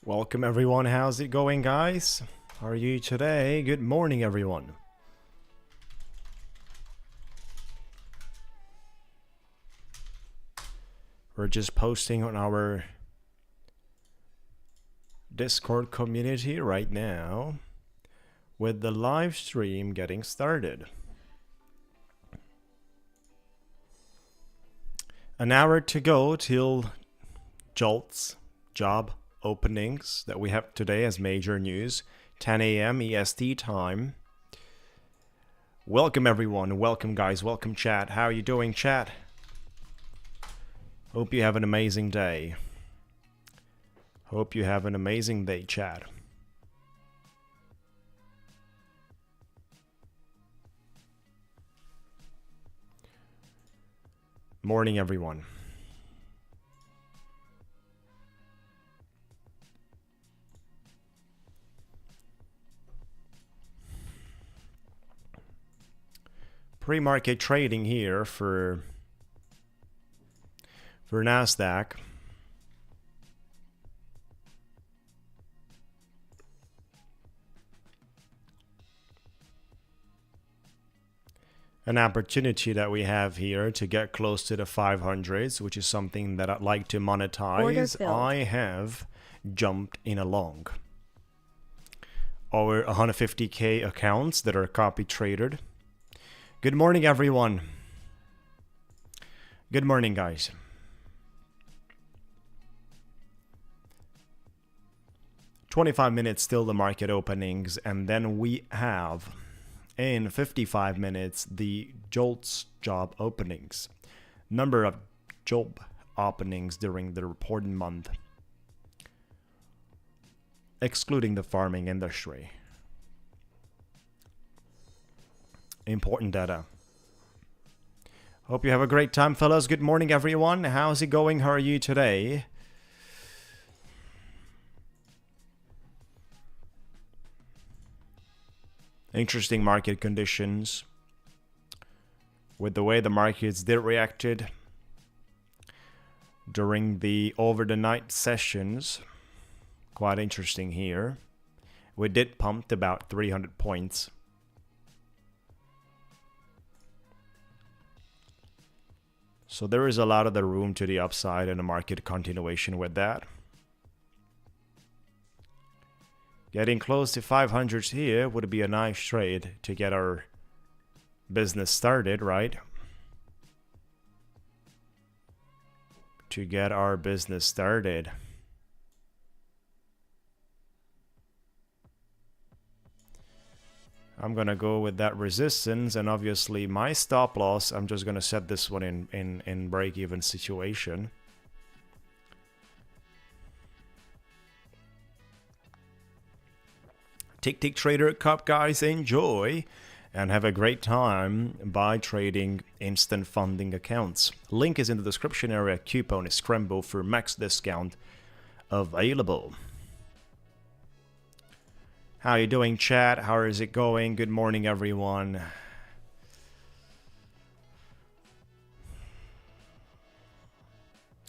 Welcome everyone, how's it going guys? How are you today? Good morning everyone. We're just posting on our Discord community right now with the live stream getting started. An hour to go till JOLTS job openings that we have today as major news, 10 a.m. EST time. Welcome everyone, welcome guys, welcome chat. How are you doing chat? Hope you have an amazing day. Hope you have an amazing day chat. Morning everyone. Pre-market trading here for Nasdaq. An opportunity that we have here to get close to the 500s, which is something that I'd like to monetize. I have jumped in a long. Over 150k accounts that are copy traded. Good morning everyone. Good morning guys. "25 minutes till the market openings, and then we have in 55 minutes the JOLTS job openings. Number of job openings during the reporting month, excluding the farming industry. Important data. Hope you have a great time, fellas. Good morning, everyone. How's it going? How are you today? Interesting market conditions with the way the markets did reacted during the over the night sessions. Quite interesting here. We did pump about 300 points. So there is a lot of the room to the upside and a market continuation with that. Getting close to 500s here would be a nice trade to get our business started, right? To get our business started. I'm gonna go with that resistance, and obviously my stop loss, I'm just gonna set this one in break-even situation. Ticktick Trader Cup guys, enjoy and have a great time by trading instant funding accounts. Link is in the description area. Coupon is Scramble for max discount available. How you doing chat? How is it going? Good morning everyone.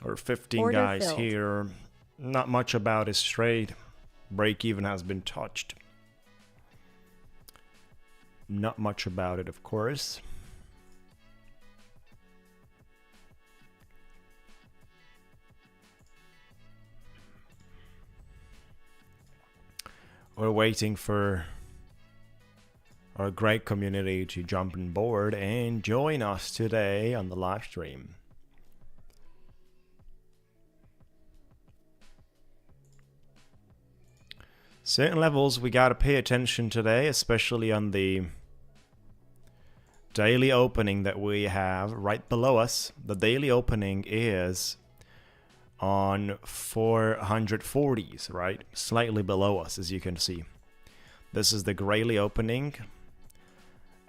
Or 15 Order guys filled. here. Not much about his trade. Break even has been touched. Not much about it, of course. We're waiting for our great community to jump on board and join us today on the live stream. Certain levels we gotta pay attention today, especially on the daily opening that we have right below us. The daily opening is on 440s, right? Slightly below us, as you can see. This is the Grayley opening,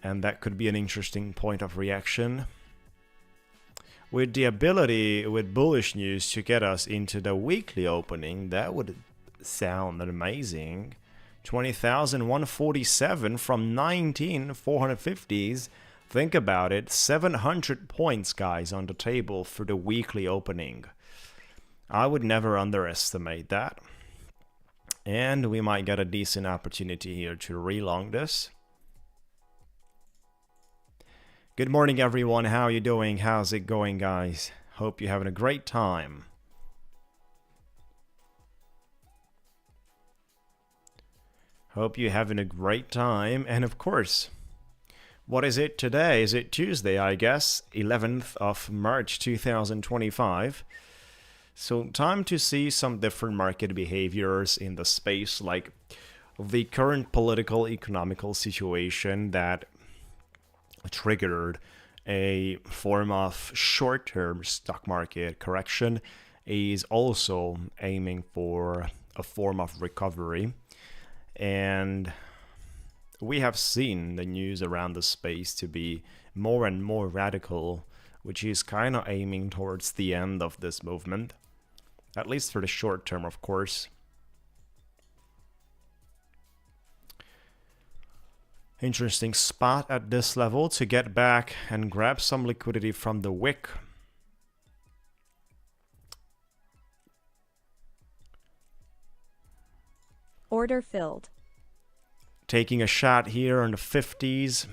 and that could be an interesting point of reaction. With the ability, with bullish news, to get us into the weekly opening, that would sound amazing. 20,147 from 19,450s. Think about it, 700 points, guys, on the table for the weekly opening. I would never underestimate that. And we might get a decent opportunity here to relong this. Good morning, everyone. How are you doing? How's it going, guys? Hope you're having a great time. Hope you're having a great time. And of course, what is it today? Is it Tuesday, I guess? 11th of March 2025. So time to see some different market behaviors in the space, like the current political economical situation that triggered a form of short-term stock market correction is also aiming for a form of recovery. And we have seen the news around the space to be more and more radical, which is kind of aiming towards the end of this movement, at least for the short term, of course. Interesting spot at this level to get back and grab some liquidity from the wick. Order filled. Taking a shot here on the 50s.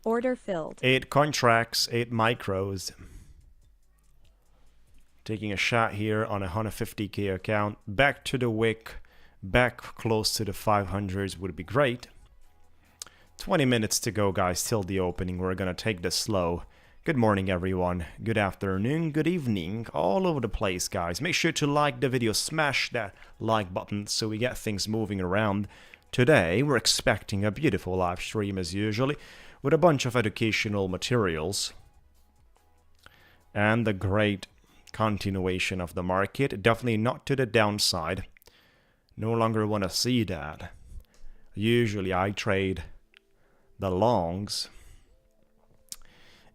Order filled. 8 contracts, 8 micros. Taking a shot here on a 150k account. Back to the wick. Back close to the 500s would be great. 20 minutes to go, guys, till the opening. We're gonna take this slow. Good morning, everyone. Good afternoon, good evening, all over the place, guys. Make sure to like the video, smash that like button so we get things moving around. Today, we're expecting a beautiful live stream as usually, with a bunch of educational materials and the great continuation of the market. Definitely not to the downside. No longer want to see that. Usually I trade the longs.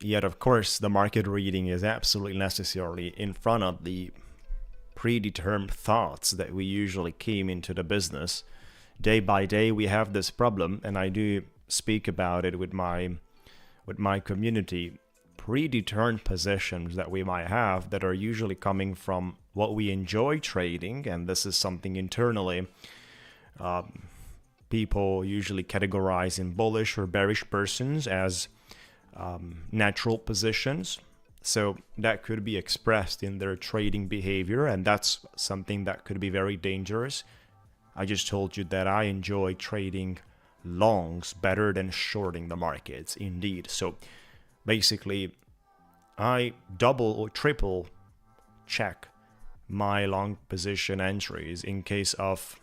Yet, of course, the market reading is absolutely necessarily in front of the predetermined thoughts that we usually came into the business. Day by day, we have this problem, and I do speak about it with my community. Predetermined positions that we might have that are usually coming from what we enjoy trading, and this is something internally people usually categorize in bullish or bearish persons as natural positions. So that could be expressed in their trading behavior, and that's something that could be very dangerous. I just told you that I enjoy trading longs better than shorting the markets, indeed. So basically, I double or triple check my long position entries in case of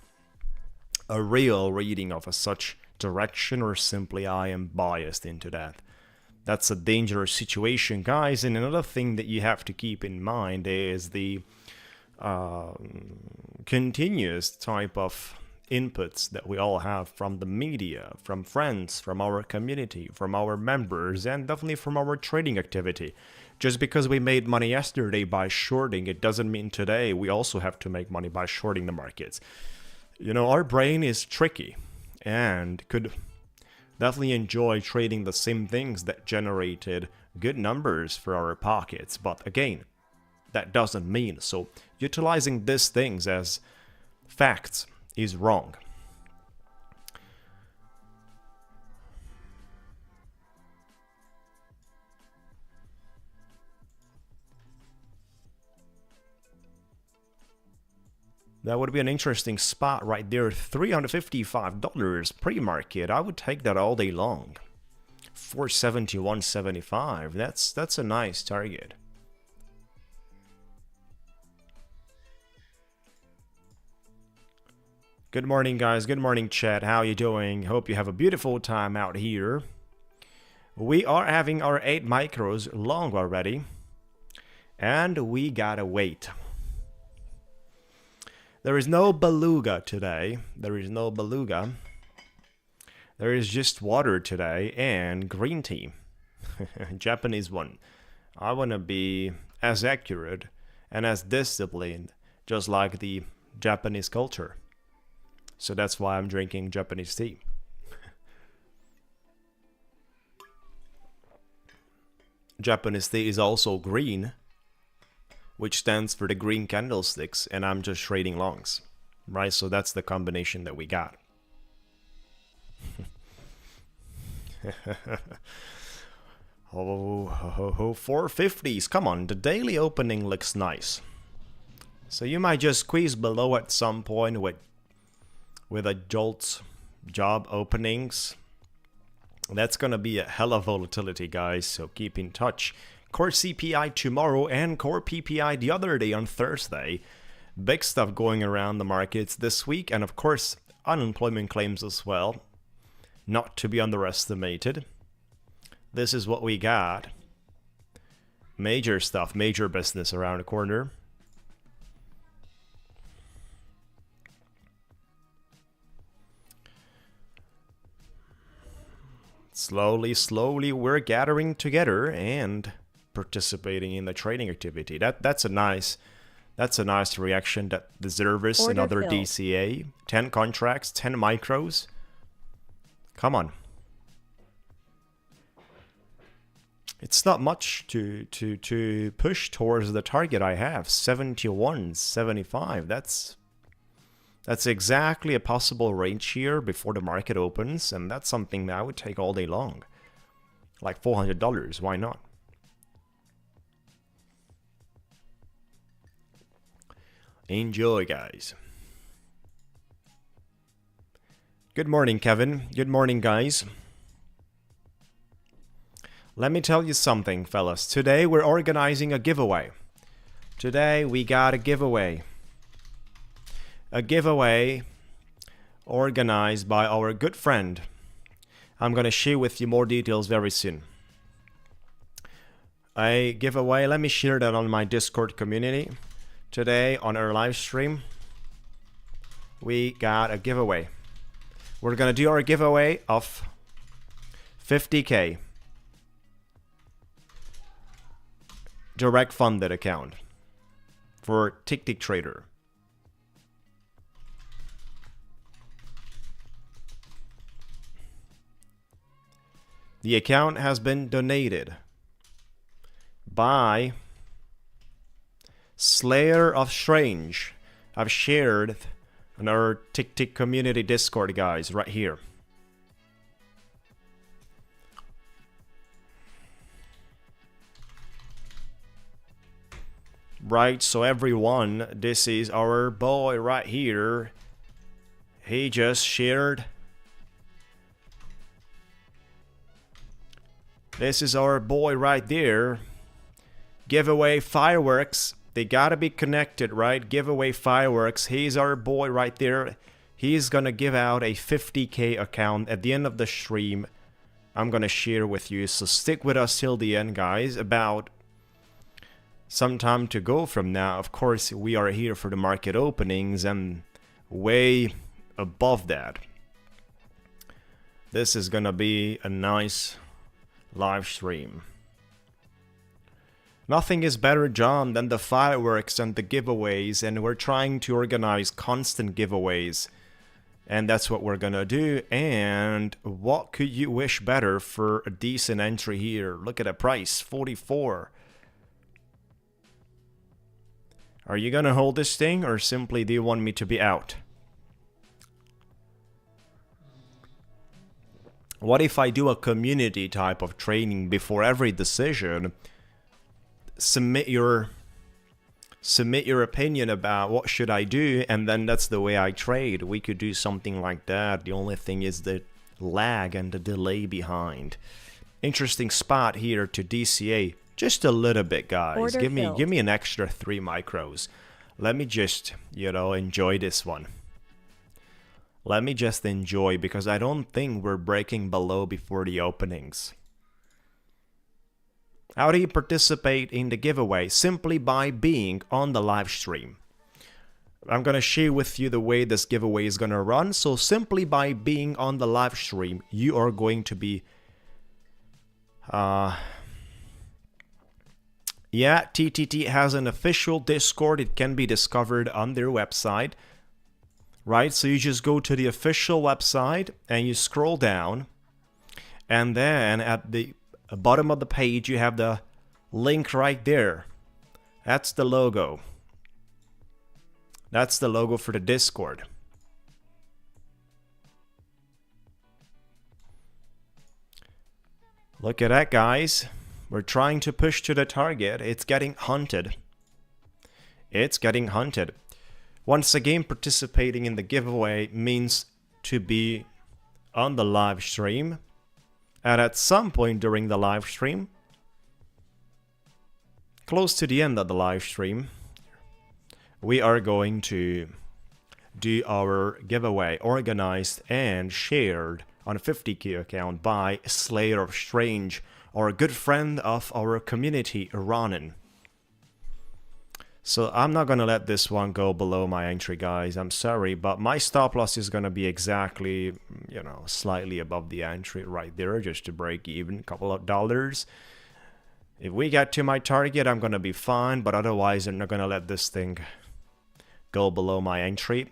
a real reading of a such direction, or simply I am biased into that. That's a dangerous situation, guys. And another thing that you have to keep in mind is the continuous type of inputs that we all have from the media, from friends, from our community, from our members, and definitely from our trading activity. Just because we made money yesterday by shorting, it doesn't mean today we also have to make money by shorting the markets. You know, our brain is tricky and could definitely enjoy trading the same things that generated good numbers for our pockets. But again, that doesn't mean so. Utilizing these things as facts is wrong. That would be an interesting spot right there. $355 pre-market. I would take that all day long. 471.75. That's a nice target. Good morning, guys. Good morning, chat. How you doing? Hope you have a beautiful time out here. We are having our 8 micros long already, and we gotta wait. There is no beluga today. There is no beluga. There is just water today and green tea. Japanese one. I want to be as accurate and as disciplined, just like the Japanese culture. So that's why I'm drinking Japanese tea. Japanese tea is also green, which stands for the green candlesticks, and I'm just trading longs, right? So that's the combination that we got. Oh, 450s. Come on, the daily opening looks nice. So you might just squeeze below at some point with a JOLTS job openings. That's gonna be a hell of volatility, guys, so keep in touch. Core CPI tomorrow and core PPI the other day on Thursday. Big stuff going around the markets this week, and of course unemployment claims as well, not to be underestimated. This is what we got. Major stuff, major business around the corner. Slowly we're gathering together and participating in the trading activity. That's a nice reaction that deserves Order another filled. DCA. 10 contracts, 10 micros. Come on. It's not much to push towards the target I have. 71, 75. That's exactly a possible range here before the market opens, and that's something that I would take all day long. Like $400, why not? Enjoy, guys. Good morning, Kevin. Good morning, guys. Let me tell you something, fellas. Today we're organizing a giveaway. Today we got a giveaway. A giveaway organized by our good friend. I'm going to share with you more details very soon. A giveaway, let me share that on my Discord community. Today on our live stream, we got a giveaway. We're going to do our giveaway of 50K. Direct funded account for Ticktick Trader. The account has been donated by Slayer of Strange. I've shared on our Ticktick community Discord, guys, right here. Right, so everyone, this is our boy right here. He just shared. This is our boy right there. Giveaway fireworks. They gotta be connected, right? Giveaway fireworks. He's our boy right there. He's gonna give out a 50K account at the end of the stream. I'm gonna share with you, so stick with us till the end, guys. About some time to go from now. Of course, we are here for the market openings and way above that. This is gonna be a nice live stream. Nothing is better, John, than the fireworks and the giveaways, and we're trying to organize constant giveaways, and that's what we're gonna do. And what could you wish better for a decent entry here? Look at the price, 44. Are you gonna hold this thing, or simply do you want me to be out? What if I do a community type of training before every decision? Submit your opinion about what should I do, and then that's the way I trade. We could do something like that. The only thing is the lag and the delay behind. Interesting spot here to DCA. Just a little bit, guys. Order Give filled. me an extra 3 micros. Let me just, enjoy this one. Let me just enjoy, because I don't think we're breaking below before the openings. How do you participate in the giveaway? Simply by being on the live stream. I'm going to share with you the way this giveaway is going to run. So simply by being on the live stream, you are going to be... Yeah, TTT has an official Discord. It can be discovered on their website. Right, so you just go to the official website and you scroll down. And then at the bottom of the page, you have the link right there. That's the logo. That's the logo for the Discord. Look at that, guys. We're trying to push to the target. It's getting hunted. It's getting hunted. Once again, participating in the giveaway means to be on the live stream. And at some point during the live stream, close to the end of the live stream, we are going to do our giveaway organized and shared on a 50k account by Slayer of Strange, or a good friend of our community, Ronan. So I'm not gonna let this one go below my entry, guys. I'm sorry, but my stop loss is gonna be exactly, you know, slightly above the entry right there, just to break even, a couple of dollars. If we get to my target, I'm gonna be fine, but otherwise I'm not gonna let this thing go below my entry.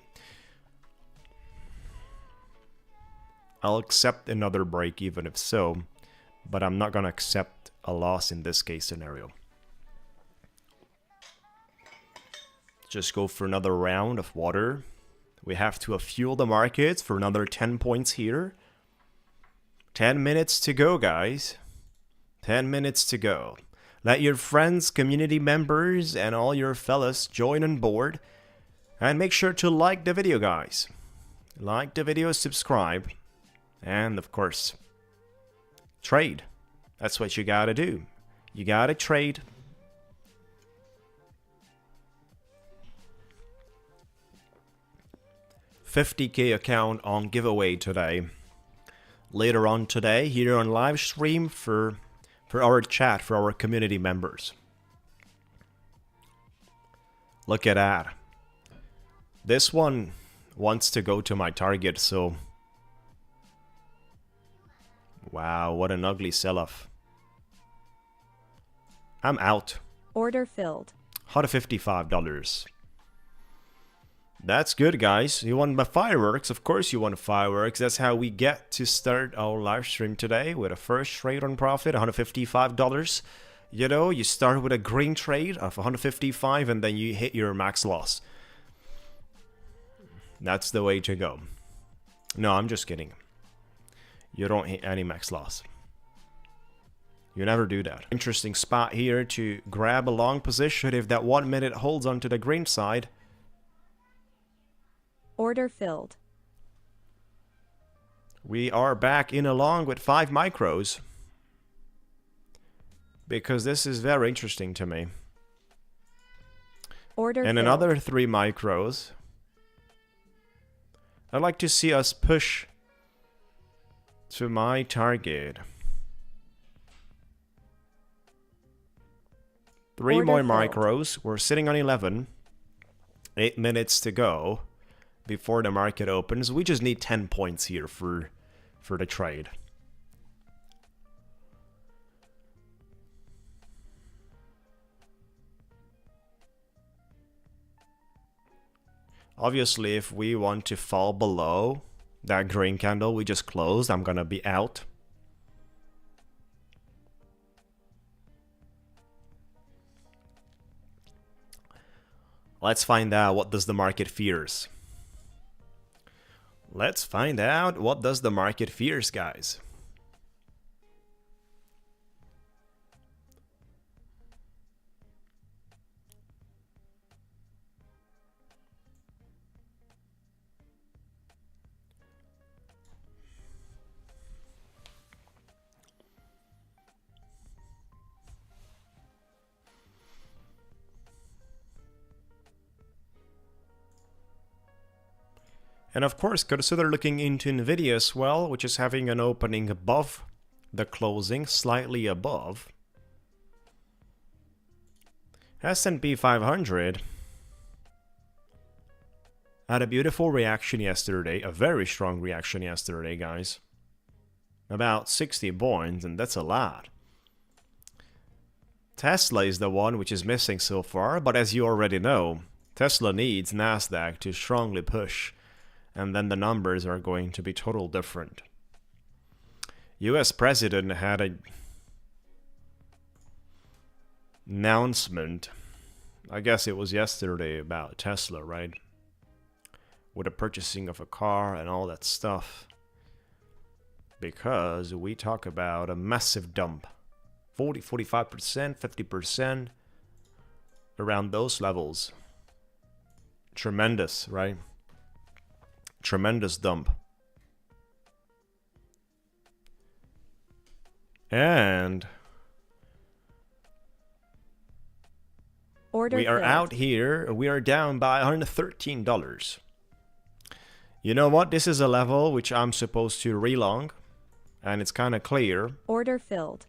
I'll accept another break even if so, but I'm not gonna accept a loss in this case scenario. Just go for another round of water. We have to fuel the markets for another 10 points here. 10 minutes to go, guys. 10 minutes to go. Let your friends, community members, and all your fellas join on board. And make sure to like the video, guys. Like the video, subscribe. And, of course, trade. That's what you gotta do. You gotta trade. $50k account on giveaway today. Later on today, here on live stream for our chat, for our community members. Look at that. This one wants to go to my target, so... Wow, what an ugly sell-off. I'm out. Order filled. $155. That's good, guys. You want my fireworks? Of course you want fireworks. That's how we get to start our live stream today with a first trade on profit, $155. You know, you start with a green trade of $155 and then you hit your max loss. That's the way to go. No, I'm just kidding. You don't hit any max loss. You never do that. Interesting spot here to grab a long position if that 1 minute holds onto the green side. Order filled. We are back in along with 5 micros. Because this is very interesting to me. Order and filled. Another 3 micros. I'd like to see us push to my target. 3 Order more filled. micros. We're sitting on 11. 8 minutes to go before the market opens. We just need 10 points here for the trade. Obviously, if we want to fall below that green candle we just closed, I'm gonna be out. Let's find out what does the market fears. Let's find out what does the market fears, guys. And of course, consider looking into Nvidia as well, which is having an opening above the closing, slightly above. S&P 500 had a beautiful reaction yesterday, a very strong reaction yesterday, guys. About 60 points, and that's a lot. Tesla is the one which is missing so far, but as you already know, Tesla needs Nasdaq to strongly push. And then the numbers are going to be totally different. US president had an announcement I guess it was yesterday about Tesla, right? With the purchasing of a car and all that stuff. Because we talk about a massive dump. 40, 45%, 50%. Around those levels. Tremendous, right? Tremendous dump. And Order we are filled. out here. We are down by $113. You know what? This is a level which I'm supposed to relong. And it's kind of clear. Order filled.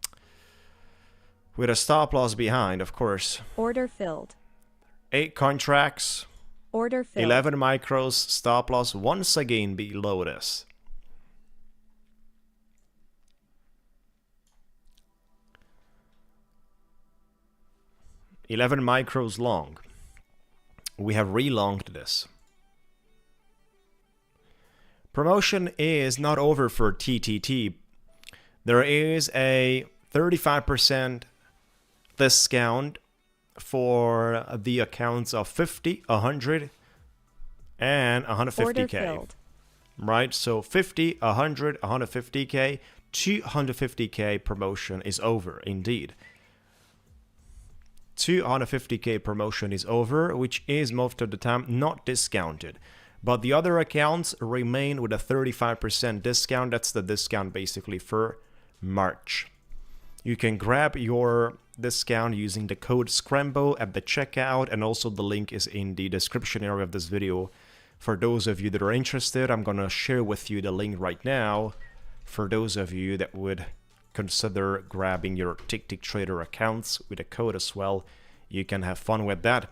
With a stop loss behind, of course. Order filled. 8 contracts. Order filled. 11 micros. Stop loss once again below this. $11 micros long. We have relonged this. Promotion is not over for TTT. There is a 35% discount for the accounts of 50, 100, and 150k. Order filled. Right? So 50, 100, 150k, 250k promotion is over indeed. 250k promotion is over, which is most of the time not discounted. But the other accounts remain with a 35% discount. That's the discount basically for March. You can grab your discount using the code SCRAMBLE at the checkout, and also the link is in the description area of this video. For those of you that are interested, I'm gonna share with you the link right now. For those of you that would consider grabbing your Ticktick Trader accounts with a code as well, you can have fun with that.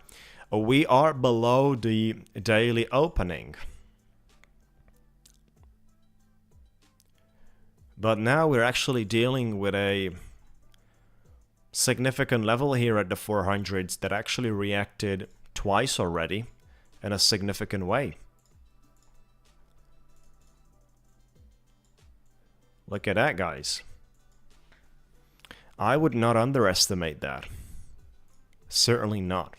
We are below the daily opening. But now we're actually dealing with a significant level here at the 400s that actually reacted twice already in a significant way. Look at that, guys. I would not underestimate that. Certainly not.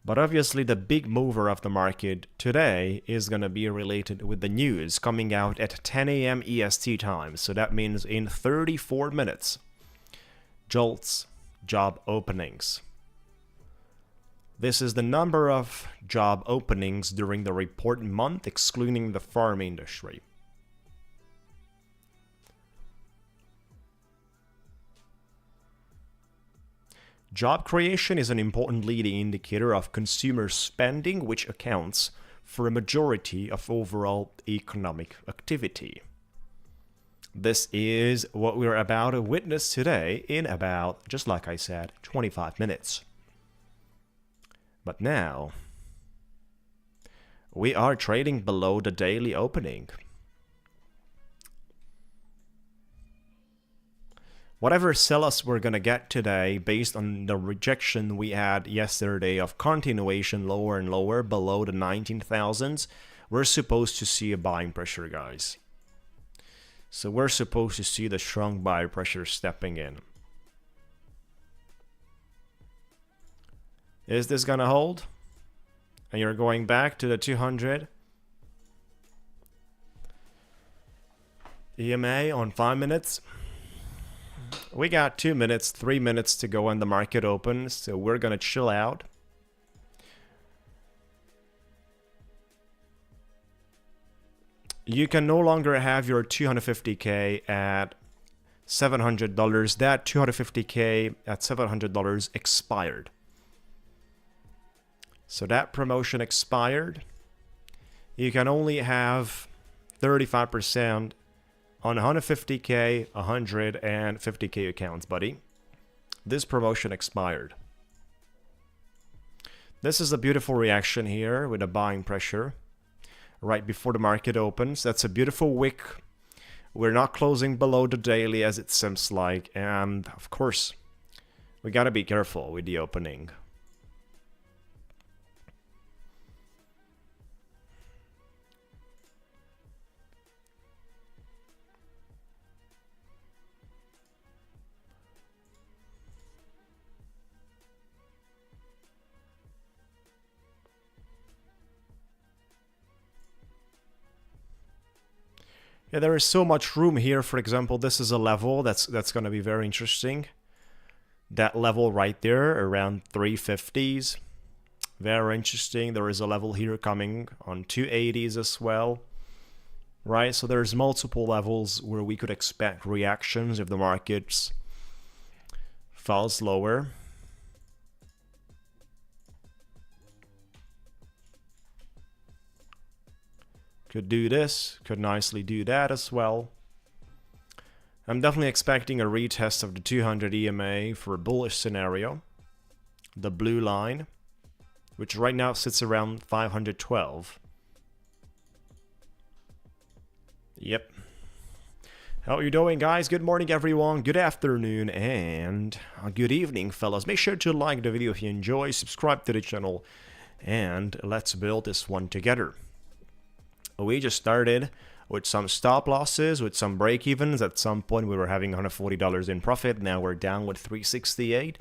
But obviously the big mover of the market today is going to be related with the news coming out at 10 a.m. EST time. So that means in 34 minutes. JOLTS job openings. This is the number of job openings during the report month, excluding the farm industry. Job creation is an important leading indicator of consumer spending, which accounts for a majority of overall economic activity. This is what we're about to witness today in about, just like I said, 25 minutes. But now, we are trading below the daily opening. Whatever sell-offs we're going to get today based on the rejection we had yesterday of continuation lower and lower below the 19,000s, we're supposed to see a buying pressure, guys. So we're supposed to see the strong buy pressure stepping in. Is this going to hold? And you're going back to the 200. EMA on 5 minutes. We got 2 minutes, 3 minutes to go when the market opens, so we're gonna chill out. You can no longer have your 250k at $700. That 250k at $700 expired. So that promotion expired. You can only have 35% on 150k, 150k accounts, buddy. This promotion expired. This is a beautiful reaction here with a buying pressure right before the market opens. That's a beautiful wick. We're not closing below the daily as it seems like, and of course, we gotta be careful with the opening. Yeah, there is so much room here. For example, this is a level that's going to be very interesting. That level right there around 350s. Very interesting. There is a level here coming on 280s as well. Right, so there's multiple levels where we could expect reactions if the markets falls lower. Could do this, could nicely do that as well. I'm definitely expecting a retest of the 200 EMA for a bullish scenario. The blue line, which right now sits around 512. Yep. How are you doing, guys? Good morning, everyone. Good afternoon and good evening, fellas. Make sure to like the video if you enjoy, subscribe to the channel, and let's build this one together. We just started with some stop losses, with some break-evens. At some point, we were having $140 in profit. Now we're down with 368.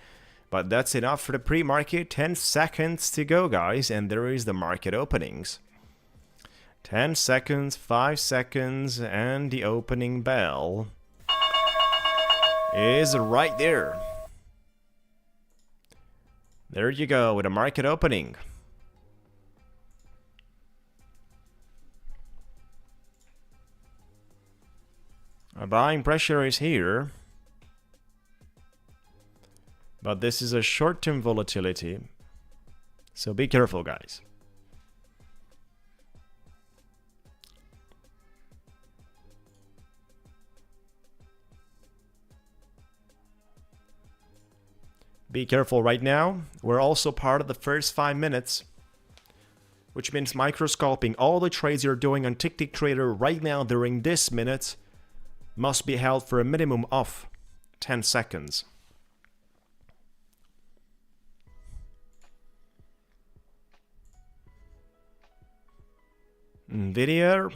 But that's enough for the pre-market. 10 seconds to go, guys, and there is the market openings. 10 seconds, 5 seconds, and the opening bell is right there. There you go with a market opening. A buying pressure is here. But this is a short-term volatility. So be careful, guys. Be careful right now. We're also part of the first 5 minutes, which means microscoping. All the trades you're doing on Ticktick Trader right now during this minute must be held for a minimum of 10 seconds. Nvidia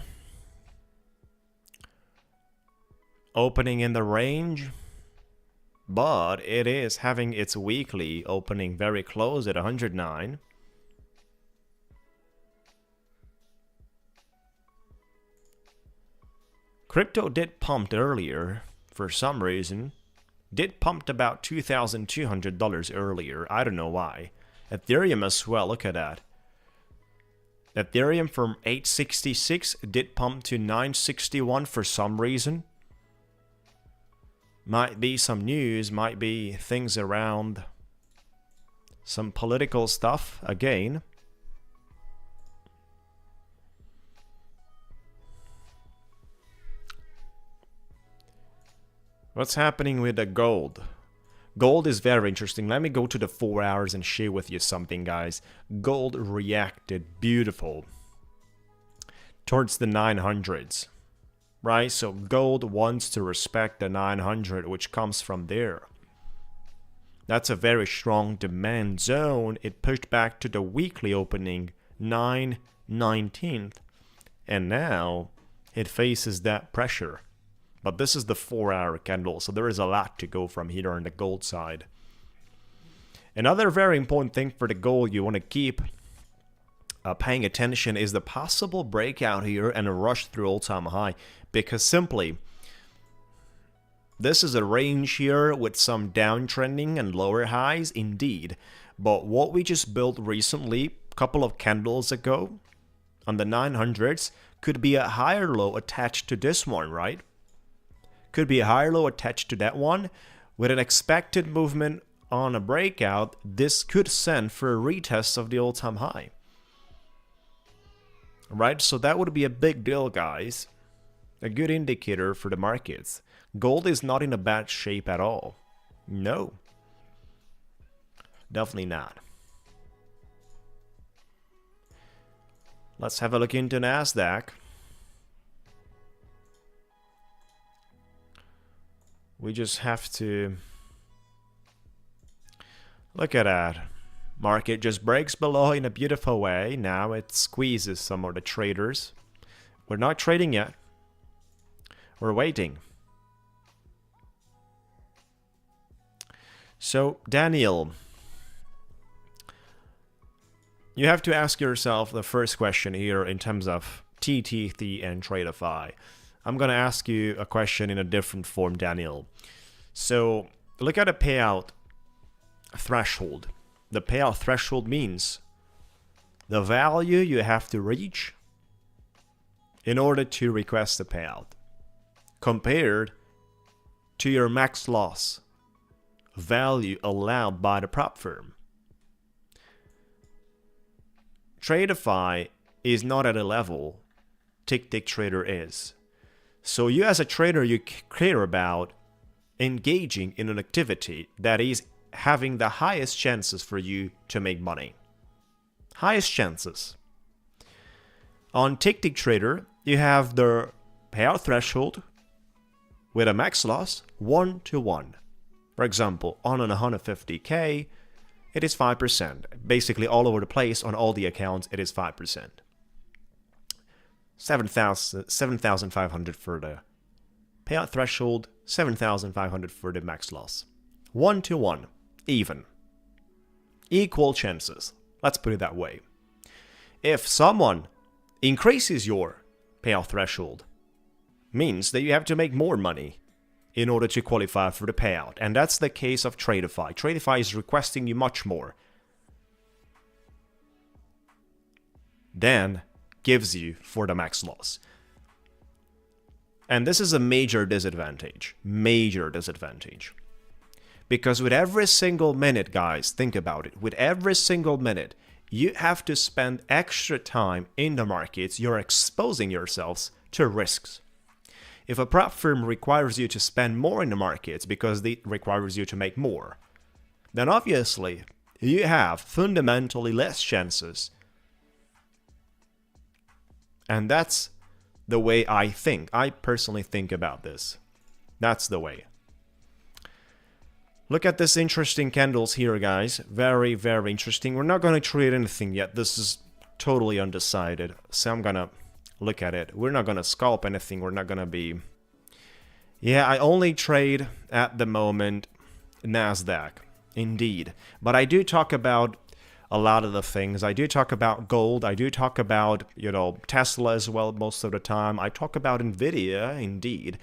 opening in the range, but it is having its weekly opening very close at 109. Crypto did pump earlier for some reason. Did pumped about $2,200 earlier. I don't know why. Ethereum as well, look at that. Ethereum from 866 did pump to 961 for some reason. Might be some news, might be things around some political stuff again. What's happening with the gold? Gold is very interesting. Let me go to the 4 hours and share with you something, guys. Gold reacted beautiful towards the 900s. Right, so gold wants to respect the 900, which comes from there. That's a very strong demand zone. It pushed back to the weekly opening 9/19th, and now it faces that pressure. But this is the 4-hour candle, so there is a lot to go from here on the gold side. Another very important thing for the gold you want to keep paying attention is the possible breakout here and a rush through all-time high, because simply this is a range here with some downtrending and lower highs indeed, but what we just built recently a couple of candles ago on the 900s could be a higher low attached to this one, right? Could be a higher low attached to that one. With an expected movement on a breakout, this could send for a retest of the all-time high. Right, so that would be a big deal, guys. A good indicator for the markets. Gold is not in a bad shape at all. No. Definitely not. Let's have a look into Nasdaq. We just have to look at that. Market just breaks below in a beautiful way. Now it squeezes some of the traders. We're not trading yet. We're waiting. So, Daniel, you have to ask yourself the first question here in terms of TTT and Tradeify. I'm going to ask you a question in a different form, Daniel. So look at a payout threshold. The payout threshold means the value you have to reach in order to request a payout compared to your max loss value allowed by the prop firm. Tradeify is not at a level Ticktick Trader is. So you as a trader, you care about engaging in an activity that is having the highest chances for you to make money. Highest chances. On Ticktick Trader, you have the payout threshold with a max loss 1 to 1. For example, on an 150k, it is 5%. Basically all over the place on all the accounts, it is 5%. 7,500 for the payout threshold, 7,500 for the max loss. 1 to 1, even. Equal chances. Let's put it that way. If someone increases your payout threshold, means that you have to make more money in order to qualify for the payout. And that's the case of Tradeify. Tradeify is requesting you much more than gives you for the max loss. And this is a major disadvantage. Major disadvantage. Because with every single minute, guys, think about it. With every single minute, you have to spend extra time in the markets. You're exposing yourselves to risks. If a prop firm requires you to spend more in the markets because it requires you to make more, then obviously you have fundamentally less chances. And that's the way I think. I personally think about this. That's the way. Look at this interesting candles here, guys. Very, very interesting. We're not going to trade anything yet. This is totally undecided. So I'm going to look at it. We're not going to scalp anything. We're not going to be... Yeah, I only trade at the moment Nasdaq. Indeed. But I do talk about a lot of the things. I do talk about gold. I do talk about, Tesla as well most of the time. I talk about Nvidia, indeed.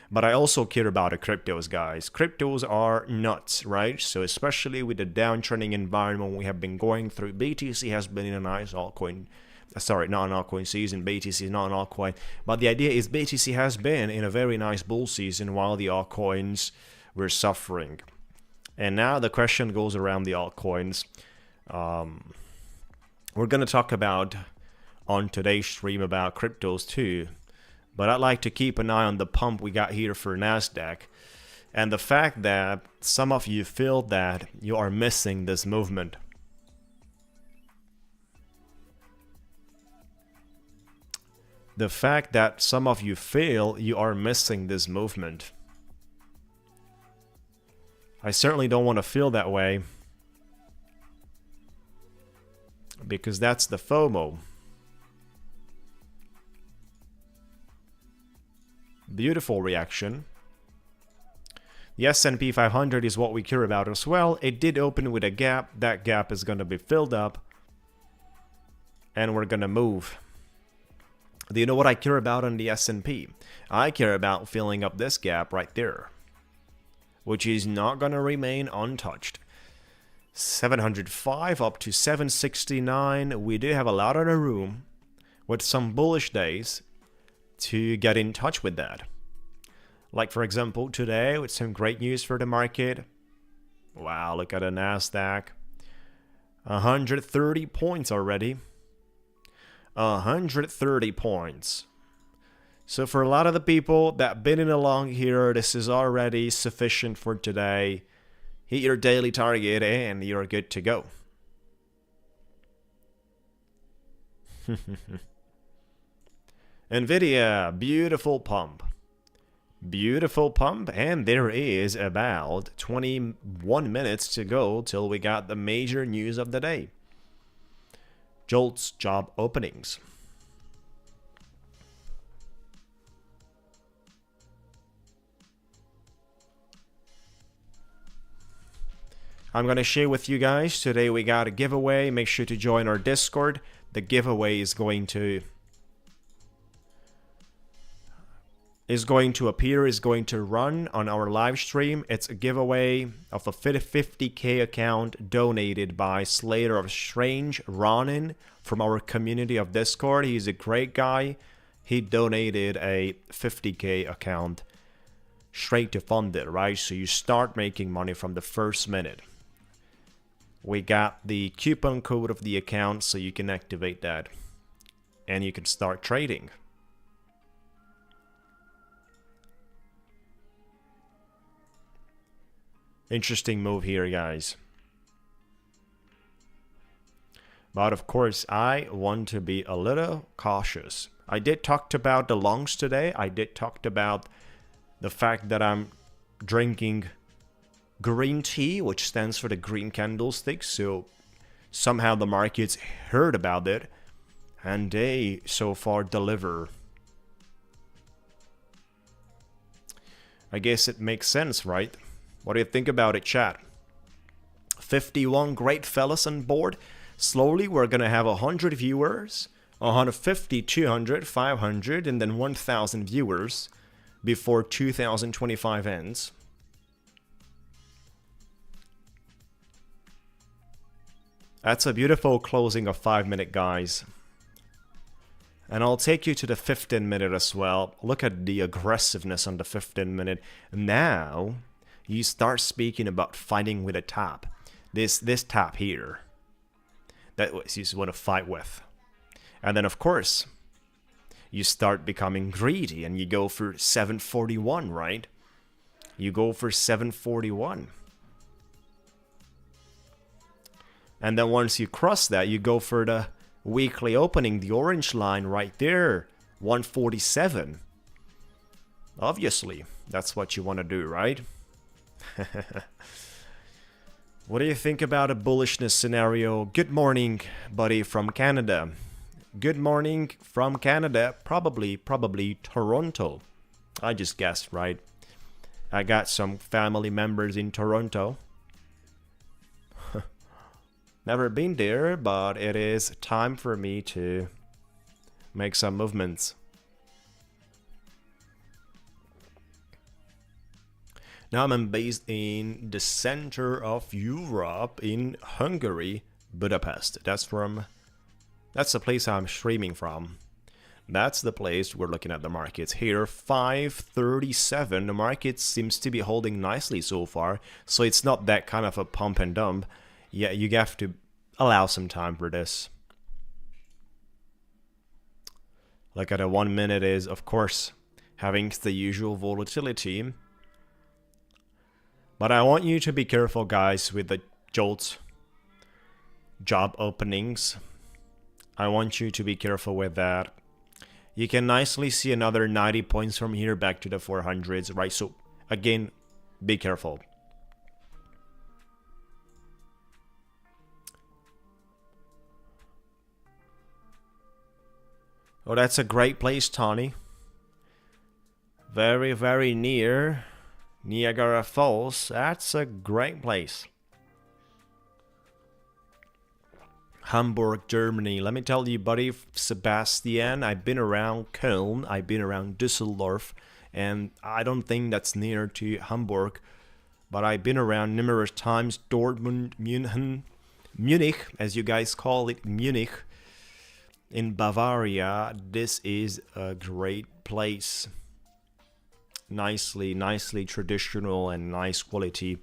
But I also care about the cryptos, guys. Cryptos are nuts, right? So especially with the downtrending environment we have been going through, BTC has been in a nice altcoin. Sorry, not an altcoin season. BTC is not an altcoin. But the idea is BTC has been in a very nice bull season while the altcoins were suffering. And now the question goes around the altcoins. We're going to talk about on today's stream about cryptos too. But I'd like to keep an eye on the pump we got here for Nasdaq. And the fact that some of you feel that you are missing this movement. The fact that some of you feel you are missing this movement. I certainly don't want to feel that way. Because that's the FOMO. Beautiful reaction. The S&P 500 is what we care about as well. It did open with a gap. That gap is going to be filled up. And we're going to move. Do you know what I care about on the S&P? I care about filling up this gap right there. Which is not going to remain untouched. 705 up to 769. We do have a lot of room with some bullish days to get in touch with that. Like for example today with some great news for the market. Wow, look at the Nasdaq. 130 points already. 130 points. So for a lot of the people that been in along here, this is already sufficient for today. Hit your daily target and you're good to go. Nvidia, beautiful pump. Beautiful pump, and there is about 21 minutes to go till we got the major news of the day. JOLTS job openings. I'm going to share with you guys, today we got a giveaway. Make sure to join our Discord. The giveaway is going to is going to appear, is going to run on our live stream. It's a giveaway of a 50k account donated by Slayer of Strange, Ronin, from our community of Discord. He's a great guy. He donated a 50k account straight to fund it, right? So you start making money from the first minute. We got the coupon code of the account, so you can activate that and you can start trading. Interesting move here, guys. But of course, I want to be a little cautious. I did talk about the longs today. I did talk about the fact that I'm drinking green tea, which stands for the green candlestick. So somehow the markets heard about it and they so far deliver. I guess it makes sense, right? What do you think about it, chat? 51 great fellas on board. Slowly we're gonna have 100 viewers, 150, 200, 500, and then 1,000 viewers before 2025 ends. That's a beautiful closing of 5 minute, guys. And I'll take you to the 15 minute as well. Look at the aggressiveness on the 15 minute. Now you start speaking about fighting with a tap. This tap here. That you want to fight with. And then of course, you start becoming greedy and you go for 741, right? You go for 741. And then once you cross that, you go for the weekly opening, the orange line right there, 147. Obviously, that's what you want to do, right? What do you think about a bullishness scenario? Good morning, buddy from Canada. Good morning from Canada, probably Toronto. I just guessed, right? I got some family members in Toronto. Never been there, but it is time for me to make some movements. Now I'm based in the center of Europe, in Hungary, Budapest. That's the place I'm streaming from. That's the place we're looking at the markets here. 537. The market seems to be holding nicely so far, so it's not that kind of a pump and dump. Yeah, you have to allow some time for this. Look at a 1 minute is, of course, having the usual volatility. But I want you to be careful, guys, with the JOLTS job openings. I want you to be careful with that. You can nicely see another 90 points from here back to the 400s, right? So, again, be careful. Oh, that's a great place, Tony. Very, very near Niagara Falls. That's a great place. Hamburg, Germany. Let me tell you, buddy, Sebastian, I've been around Köln, I've been around Düsseldorf, and I don't think that's near to Hamburg, but I've been around numerous times. Dortmund, Munich, as you guys call it, Munich. In Bavaria, this is a great place. Nicely traditional and nice quality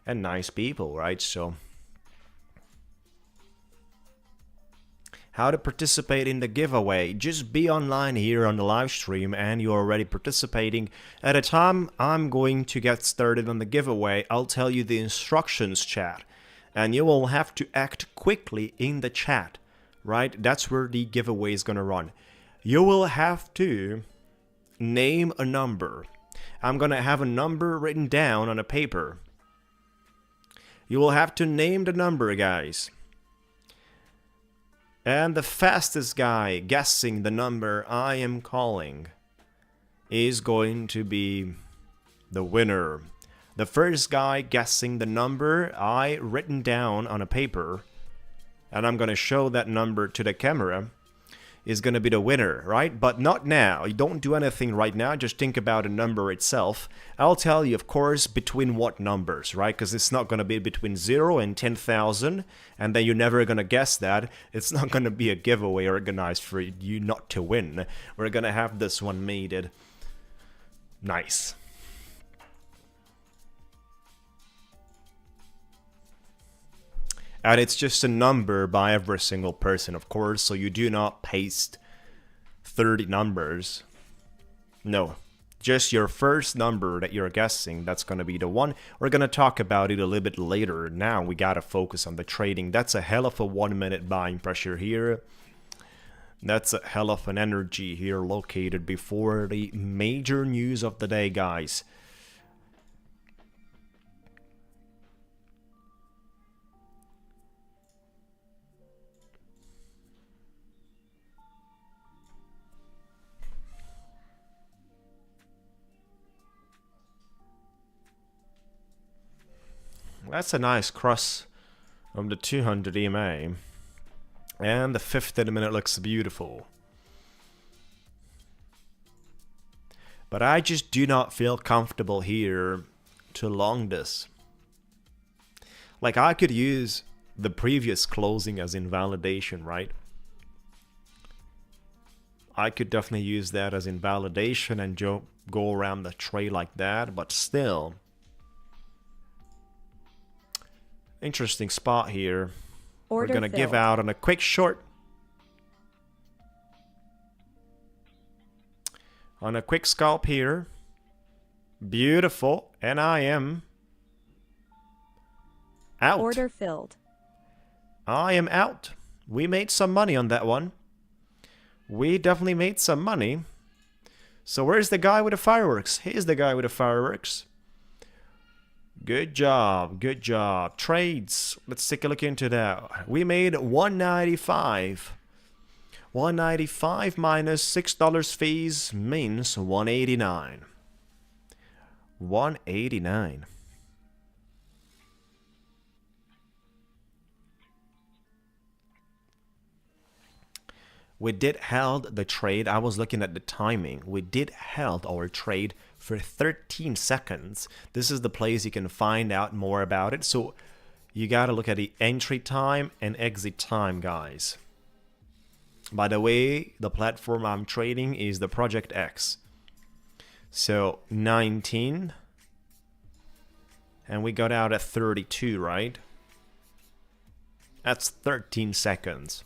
and nice people, right? So how to participate in the giveaway? Just be online here on the live stream and you're already participating. At a time I'm going to get started on the giveaway, I'll tell you the instructions, chat, and you will have to act quickly in the chat. Right? That's where the giveaway is going to run. You will have to name a number. I'm going to have a number written down on a paper. You will have to name the number, guys. And the fastest guy guessing the number I am calling is going to be the winner. The first guy guessing the number I written down on a paper, and I'm going to show that number to the camera, is going to be the winner, right? But not now. You don't do anything right now. Just think about the number itself. I'll tell you, of course, between what numbers, right? Because it's not going to be between 0 and 10,000, and then you're never going to guess that. It's not going to be a giveaway organized for you not to win. We're going to have this one mated. Nice. And it's just a number by every single person, of course, so you do not paste 30 numbers. No, just your first number that you're guessing, that's going to be the one. We're going to talk about it a little bit later. Now we got to focus on the trading. That's a hell of a 1 minute buying pressure here. That's a hell of an energy here located before the major news of the day, guys. That's a nice cross of the 200 EMA. And the 15 minute looks beautiful. But I just do not feel comfortable here to long this. Like, I could use the previous closing as invalidation, right? I could definitely use that as invalidation and go around the trade like that, but still. Interesting spot here. We're going to give out on a quick short. On a quick scalp here. Beautiful. And I am out. Order filled. I am out. We made some money on that one. We definitely made some money. So where's the guy with the fireworks? Here's the guy with the fireworks. Good job, good job. Trades, let's take a look into that. We made 195. 195 minus $6 fees means 189. 189. We did held the trade. I was looking at the timing. We did held our trade for 13 seconds. This is the place you can find out more about it. So you got to look at the entry time and exit time, guys. By the way, the platform I'm trading is the Project X. So 19. And we got out at 32, right? That's 13 seconds.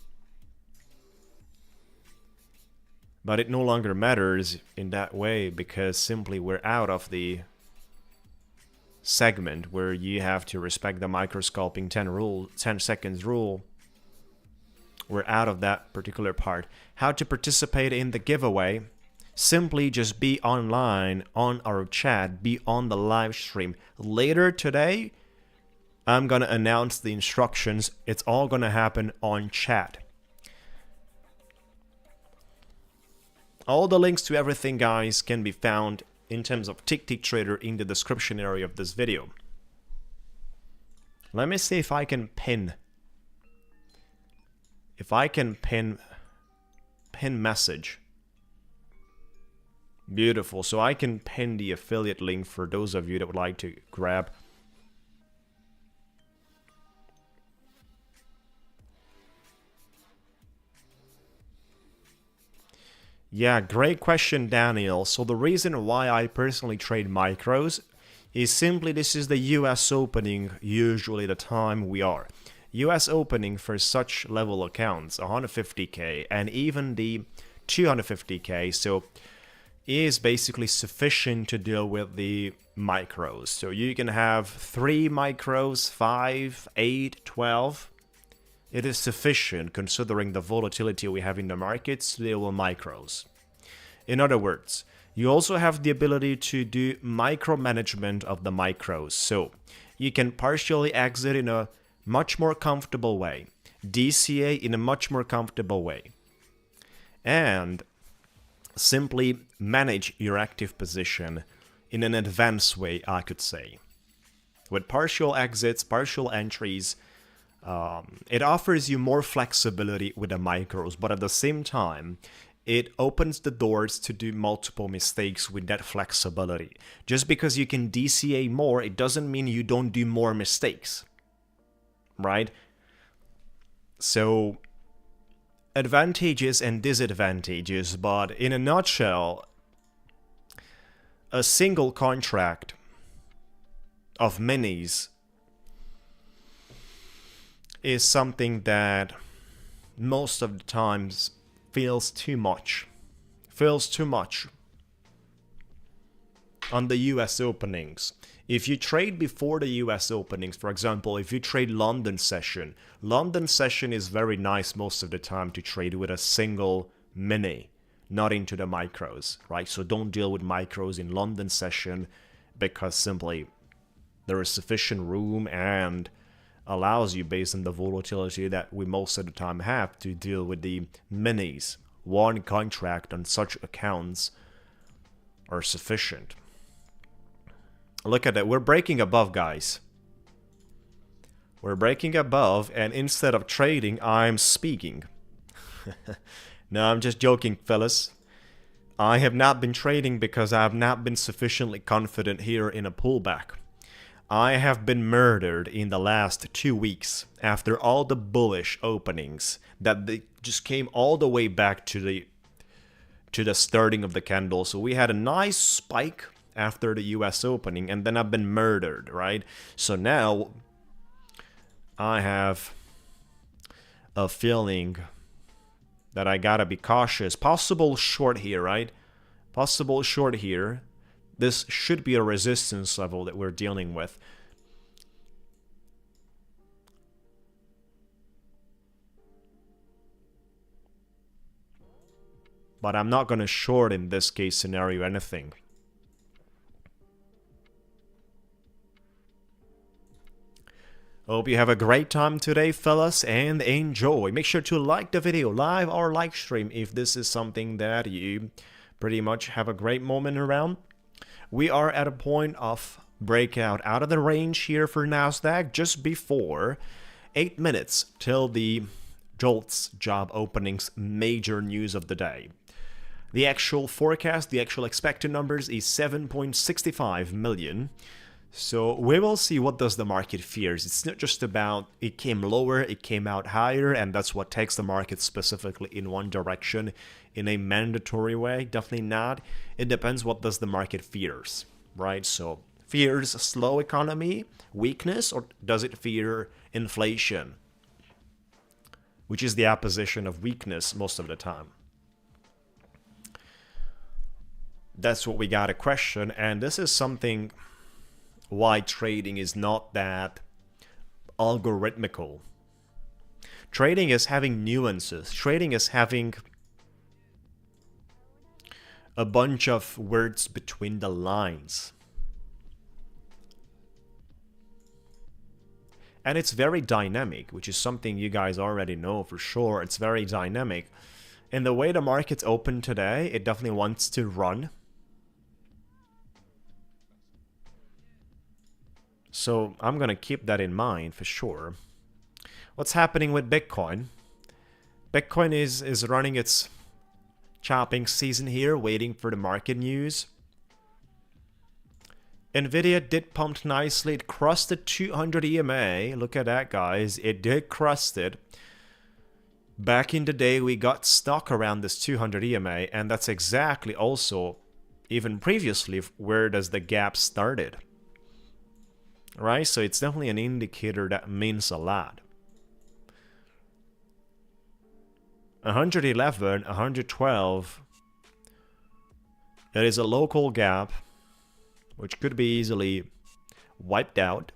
But it no longer matters in that way because simply we're out of the segment where you have to respect the microscalping 10 seconds rule. We're out of that particular part. How to participate in the giveaway? Simply just be online on our chat, be on the live stream. Later today, I'm going to announce the instructions. It's all going to happen on chat. All the links to everything, guys, can be found in terms of Ticktick Trader in the description area of this video. Let me see if I can pin. If I can pin message. Beautiful. So I can pin the affiliate link for those of you that would like to grab. Yeah, great question, Daniel. So the reason why I personally trade micros is simply this is the US opening, usually the time we are. US opening for such level accounts, 150k and even the 250k, so is basically sufficient to deal with the micros. So you can have 3 micros, 5, 8, 12. It is sufficient considering the volatility we have in the markets to deal with micros. In other words, you also have the ability to do micromanagement of the micros. So you can partially exit in a much more comfortable way, DCA in a much more comfortable way, and simply manage your active position in an advanced way, I could say. With partial exits, partial entries, It offers you more flexibility with the micros, but at the same time, it opens the doors to do multiple mistakes with that flexibility. Just because you can DCA more, it doesn't mean you don't do more mistakes, right? So, advantages and disadvantages, but in a nutshell, a single contract of minis is something that most of the times feels too much on the US openings. If you trade before the US openings, for example, if you trade London session is very nice most of the time to trade with a single mini, not into the micros, right? So don't deal with micros in London session because simply there is sufficient room and allows you, based on the volatility that we most of the time have, to deal with the minis. One contract on such accounts are sufficient. Look at that. We're breaking above, guys. We're breaking above, and instead of trading, I'm speaking. No, I'm just joking, fellas. I have not been trading because I have not been sufficiently confident here in a pullback. I have been murdered in the last 2 weeks after all the bullish openings that they just came all the way back to the starting of the candle. So we had a nice spike after the US opening, and then I've been murdered, right? So now I have a feeling that I gotta be cautious. Possible short here, right? Possible short here. This should be a resistance level that we're dealing with. But I'm not going to short in this case scenario anything. Hope you have a great time today, fellas, and enjoy. Make sure to like the video, live or live stream, if this is something that you pretty much have a great moment around. We are at a point of breakout out of the range here for Nasdaq, just before 8 minutes till the JOLTS job openings major news of the day. The actual forecast, the actual expected numbers is 7.65 million. So we will see what does the market fears. It's not just about it came lower, it came out higher, and that's what takes the market specifically in one direction in a mandatory way. Definitely not. It depends what does the market fears, right? So fears a slow economy, weakness, or does it fear inflation? Which is the opposition of weakness most of the time. That's what we got to question, and this is something why trading is not that algorithmical. Trading is having nuances. Trading is having a bunch of words between the lines. And it's very dynamic, which is something you guys already know for sure. It's very dynamic. And the way the market's open today, it definitely wants to run. So I'm going to keep that in mind for sure. What's happening with Bitcoin? Bitcoin is running its chopping season here, waiting for the market news. Nvidia did pump nicely. It crossed the 200 EMA. Look at that, guys. It did cross it. Back in the day, we got stuck around this 200 EMA, and that's exactly also, even previously, where does the gap started. Right? So it's definitely an indicator that means a lot. 111, 112. It is a local gap, which could be easily wiped out.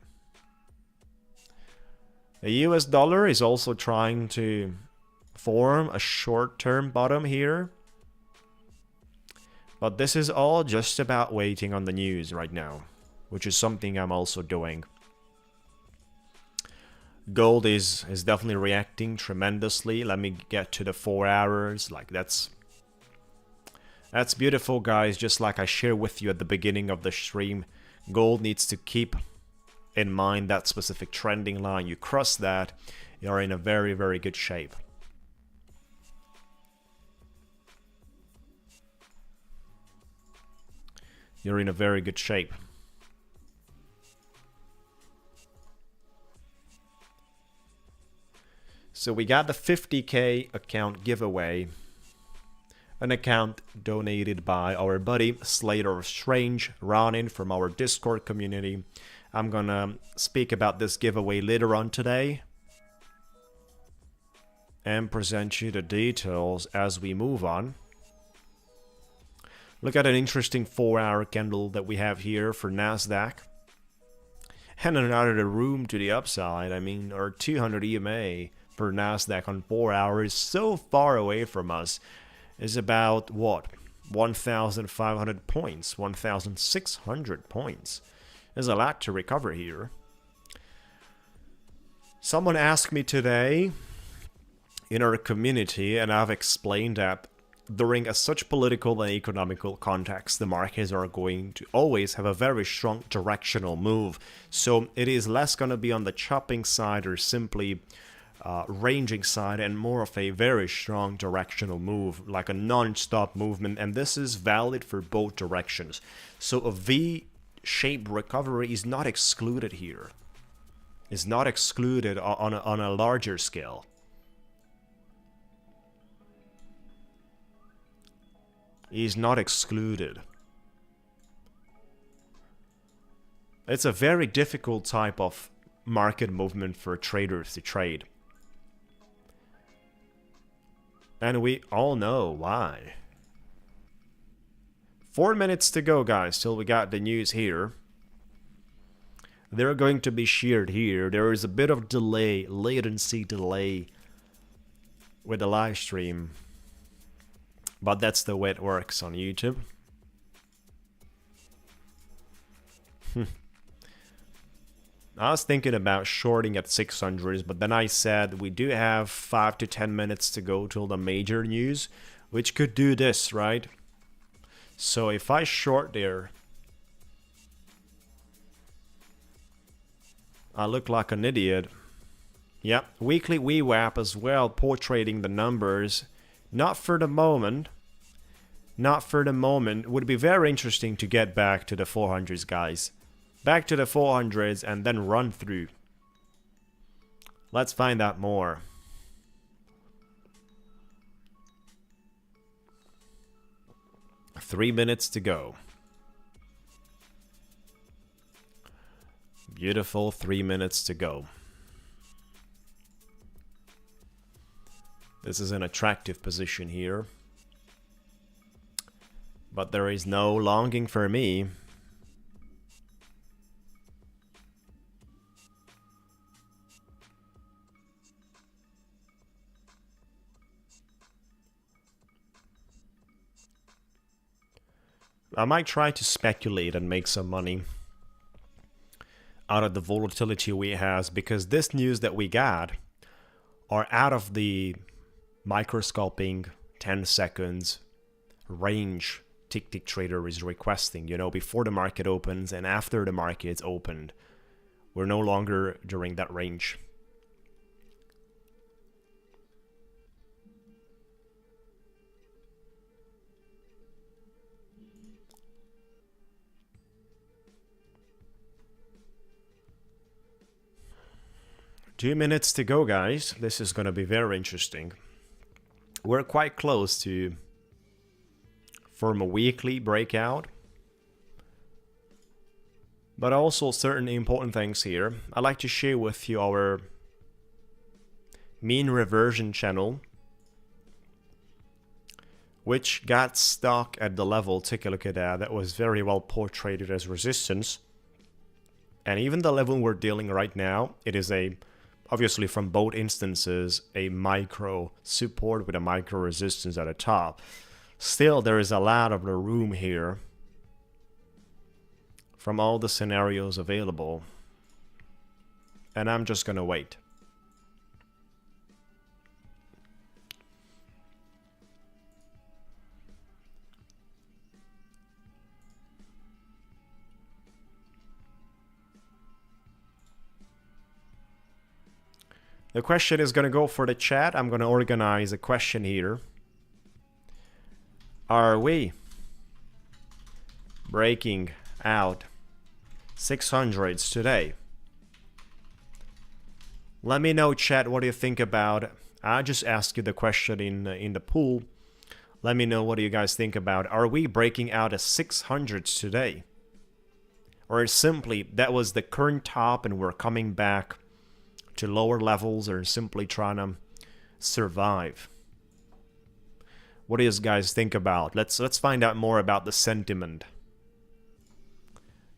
The US dollar is also trying to form a short-term bottom here. But this is all just about waiting on the news right now, which is something I'm also doing. Gold is definitely reacting tremendously. Let me get to the 4 hours. Like that's beautiful, guys. Just like I shared with you at the beginning of the stream, gold needs to keep in mind that specific trending line, you cross that, you're in a very, very good shape. You're in a very good shape. So we got the 50K account giveaway. An account donated by our buddy Slater Strange, Ronin from our Discord community. I'm gonna speak about this giveaway later on today and present you the details as we move on. Look at an interesting 4-hour candle that we have here for Nasdaq. And another room to the upside. I mean, our 200 EMA for Nasdaq on 4 hours, so far away from us, is about what? 1,500 points, 1,600 points. There's a lot to recover here. Someone asked me today in our community, and I've explained that during such political and economical context, the markets are going to always have a very strong directional move. So it is less going to be on the chopping side or simply ranging side, and more of a very strong directional move, like a non-stop movement, and this is valid for both directions. So a V-shaped recovery is not excluded here. It's not excluded on a larger scale. Is not excluded. It's a very difficult type of market movement for traders to trade. And we all know why. 4 minutes to go, guys, till we got the news here. They're going to be shared here. There is a bit of delay, latency delay with the live stream. But that's the way it works on YouTube. I was thinking about shorting at 600s, but then I said we do have 5 to 10 minutes to go till the major news, which could do this, right? So if I short there, I look like an idiot. Yep, weekly VWAP as well, portraying the numbers. Not for the moment. Not for the moment. It would be very interesting to get back to the 400s, guys. Back to the 400s and then run through. Let's find out more. Three minutes to go. Beautiful 3 minutes to go. This is an attractive position here. But there is no longing for me. I might try to speculate and make some money out of the volatility we have, because this news that we got are out of the microscoping 10 seconds range Ticktick trader is requesting, you know, before the market opens and after the market's opened. We're no longer during that range. Two minutes to go, guys. This is going to be very interesting. We're quite close to form a weekly breakout, but also certain important things here. I'd like to share with you our mean reversion channel, which got stuck at the level, take a look at that, that was very well portrayed as resistance. And even the level we're dealing right now, it is a, obviously from both instances, a micro support with a micro resistance at the top. Still, there is a lot of the room here from all the scenarios available. And I'm just gonna wait. The question is going to go for the chat. I'm going to organize a question here. Are we breaking out 600s today? Let me know, chat, what do you think about it. I just asked you the question in the pool. Let me know what do you guys think about. Are we breaking out a 600s today? Or simply that was the current top and we're coming back to lower levels, or simply trying to survive? What do you guys think about? Let's find out more about the sentiment.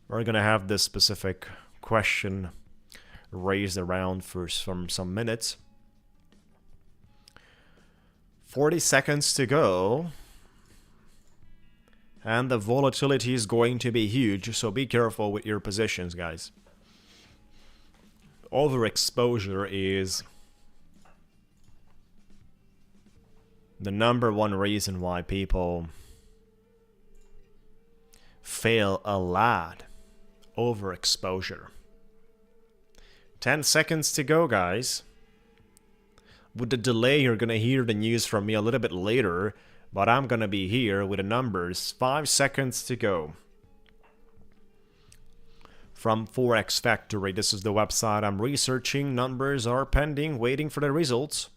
We're gonna have this specific question raised around for some minutes. 40 seconds to go. And the volatility is going to be huge, so be careful with your positions, guys. Overexposure is the #1 reason why people fail a lot. Overexposure. 10 seconds to go, guys. With the delay, you're going to hear the news from me a little bit later, but I'm going to be here with the numbers. 5 seconds to go. From Forex Factory, this is the website I'm researching. Numbers are pending, waiting for the results.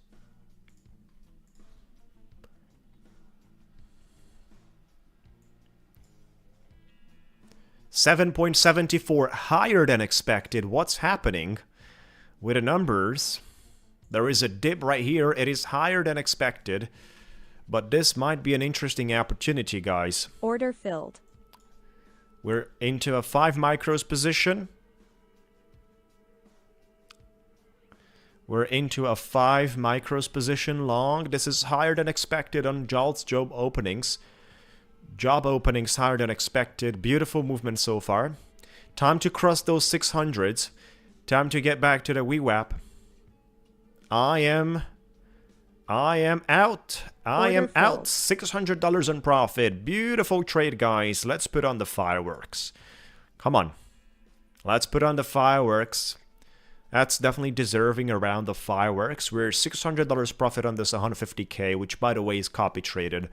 $7.74, higher than expected. What's happening with the numbers? There is a dip right here. It is higher than expected, but this might be an interesting opportunity, guys. Order filled. We're into a 5 micros position. We're into a 5 micros position long. This is higher than expected on JOLTS job openings. Job openings higher than expected. Beautiful movement so far. Time to cross those 600s. Time to get back to the VWAP. I am out. I am out. $600 on profit. Beautiful trade, guys. Let's put on the fireworks. Come on. Let's put on the fireworks. That's definitely deserving around the fireworks. We're $600 profit on this 150K, which by the way is copy traded.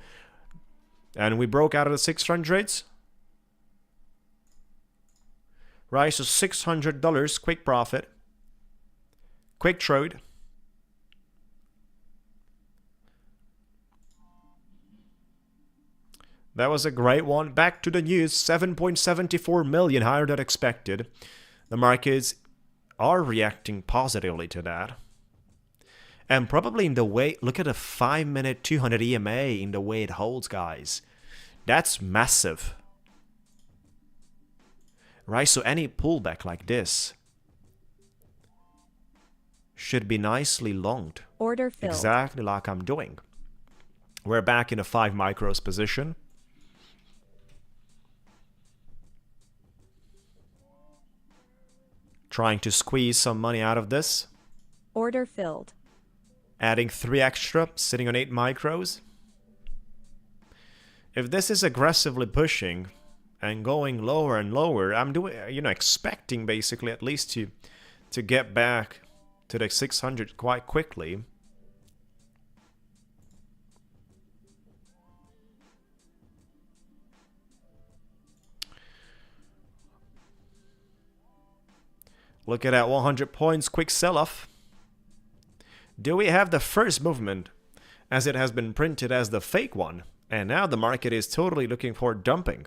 And we broke out of the 600s. Right, so $600, quick profit. Quick trade. That was a great one. Back to the news, 7.74 million, higher than expected. The markets are reacting positively to that. And probably in the way, look at a 5-minute 200 EMA in the way it holds, guys. That's massive. Right, so any pullback like this should be nicely longed. Order filled. Exactly like I'm doing. We're back in a 5 micros position. Trying to squeeze some money out of this. Order filled. Adding 3 extra, sitting on 8 micros. If this is aggressively pushing and going lower and lower, I'm doing, expecting basically at least to get back to the 600 quite quickly. Look at that, 100 points, quick sell-off. Do we have the first movement as it has been printed as the fake one? And now the market is totally looking for dumping.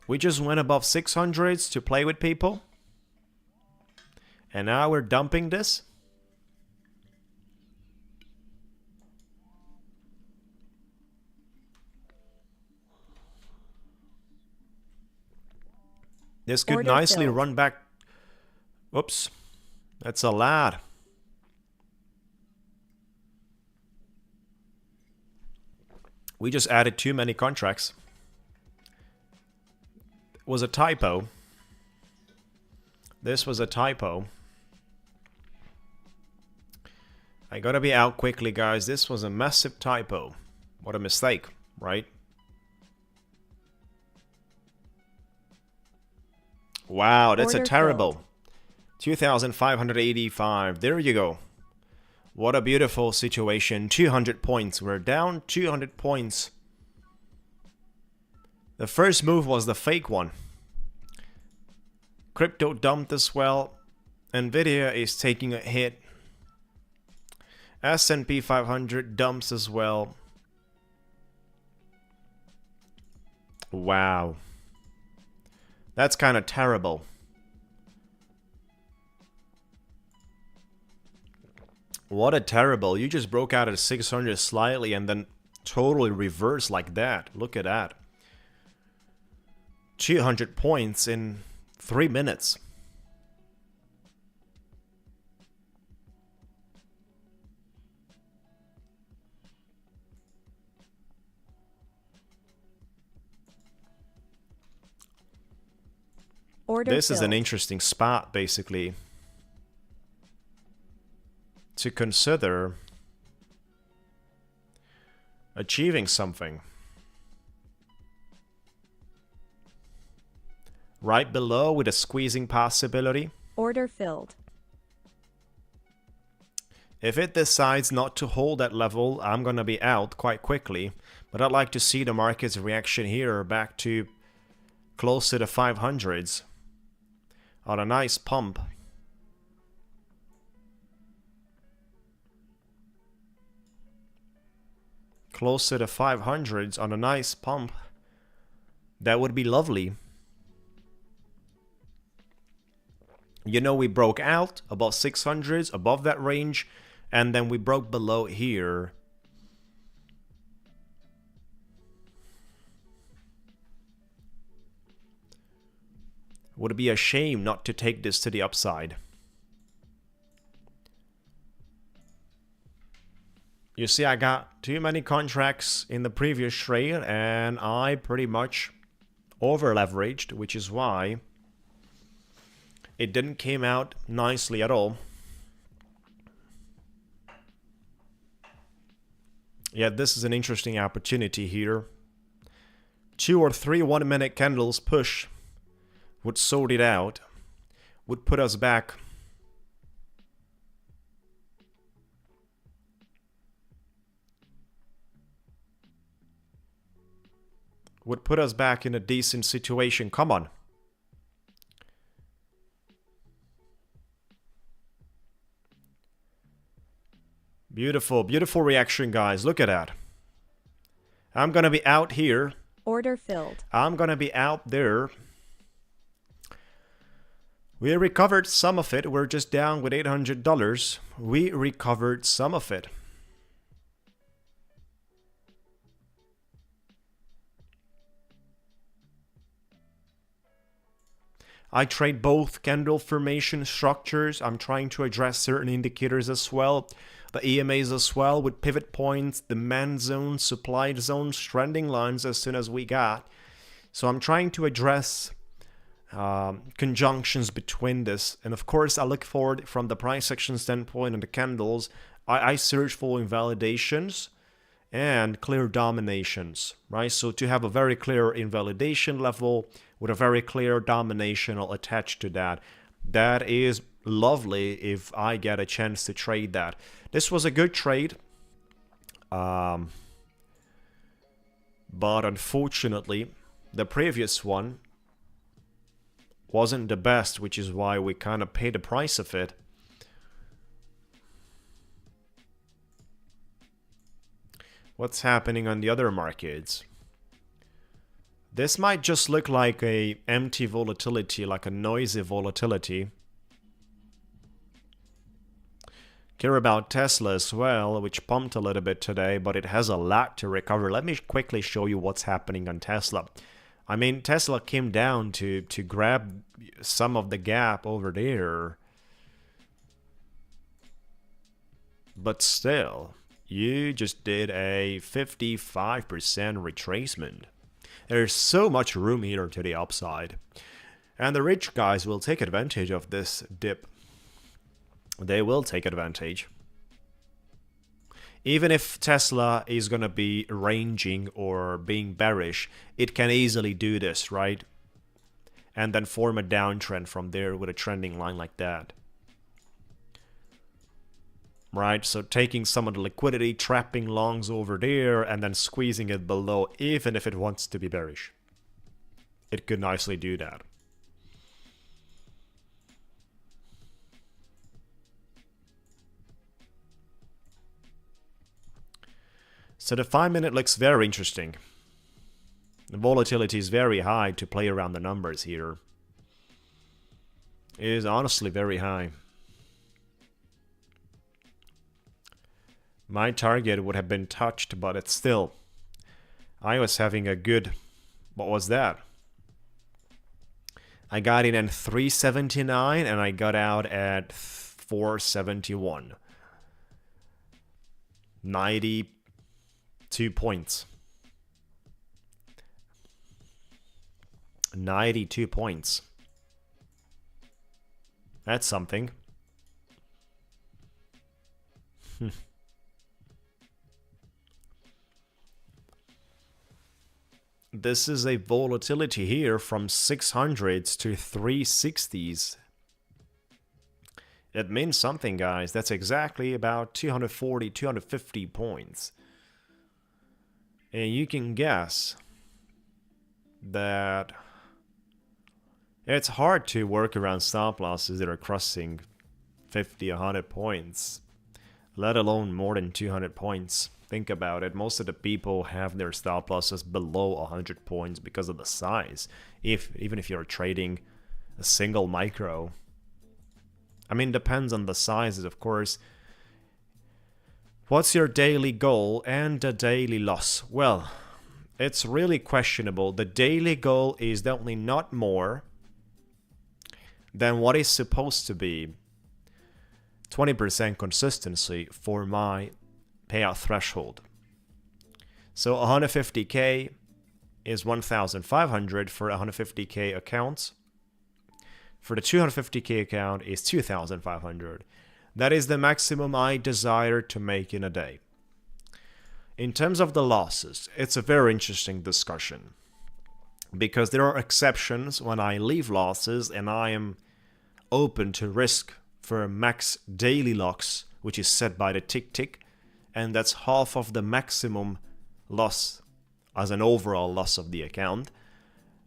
We just went above 600s to play with people. And now we're dumping this. This could Order nicely filled. run back. Whoops. That's a lot. We just added too many contracts. It was a typo. This was a typo. I gotta be out quickly, guys. This was a massive typo. What a mistake, right? Wow, that's a Order terrible. filled. 2,585. There you go. What a beautiful situation. 200 points. We're down 200 points. The first move was the fake one. Crypto dumped as well. Nvidia is taking a hit. S&P 500 dumps as well. Wow. That's kind of terrible. What a terrible. You just broke out at 600 slightly and then totally reversed like that. Look at that. 200 points in 3 minutes. Order This is an filled. interesting spot, basically, to consider achieving something. Right below with a squeezing possibility. Order filled. If it decides not to hold that level, I'm going to be out quite quickly. But I'd like to see the market's reaction here back to close to the 500s on a nice pump. Close to the 500s on a nice pump. That would be lovely. You know, we broke out above 600s, above that range, and then we broke below here. Would be a shame not to take this to the upside. You see, I got too many contracts in the previous trade, and I pretty much over-leveraged, which is why it didn't came out nicely at all. Yeah, this is an interesting opportunity here. 2 or 3 1-minute candles push would sort it out, would put us back. Would put us back in a decent situation. Come on. Beautiful, beautiful reaction, guys. Look at that. I'm gonna be out here. Order filled. I'm gonna be out there. We recovered some of it. We're just down with $800. We recovered some of it. I trade both candle formation structures. I'm trying to address certain indicators as well. The EMAs as well with pivot points, demand zones, supply zones, trending lines as soon as we got. So I'm trying to address conjunctions between this, and of course I look forward from the price action standpoint and the candles. I search for invalidations and clear dominations, right? So to have a very clear invalidation level with a very clear dominational attached to that, that is lovely if I get a chance to trade that. This was a good trade, but unfortunately the previous one wasn't the best, which is why we kind of paid the price of it. What's happening on the other markets? This might just look like a empty volatility, like a noisy volatility. Care about Tesla as well, which pumped a little bit today, but it has a lot to recover. Let me quickly show you what's happening on Tesla. I mean, Tesla came down to grab some of the gap over there. But still, you just did a 55% retracement. There's so much room here to the upside. And the rich guys will take advantage of this dip. They will take advantage. Even if Tesla is going to be ranging or being bearish, it can easily do this, right? and then form a downtrend from there with a trending line like that. Right, so taking some of the liquidity, trapping longs over there, and then squeezing it below, even if it wants to be bearish. It could nicely do that. So the 5-minute looks very interesting. The volatility is very high to play around the numbers here. It is honestly very high. My target would have been touched, but it's still... I was having a good... What was that? I got in at 379 and I got out at 471. 92 points. 92 points. That's something. This is a volatility here from 600s to 360s. It means something, guys. That's exactly about 240, 250 points. And you can guess that it's hard to work around stop losses that are crossing 50, 100 points, let alone more than 200 points. Think about it. Most of the people have their stop losses below 100 points because of the size. Even if you're trading a single micro. I mean, depends on the sizes, of course. What's your daily goal and the daily loss? Well, it's really questionable. The daily goal is definitely not more than what is supposed to be 20% consistency for my payout threshold. So 150k is 1,500 for 150k accounts. For the 250k account is 2,500. That is the maximum I desire to make in a day. In terms of the losses, it's a very interesting discussion because there are exceptions when I leave losses and I am open to risk for a max daily loss, which is set by the Ticktick, and that's half of the maximum loss as an overall loss of the account.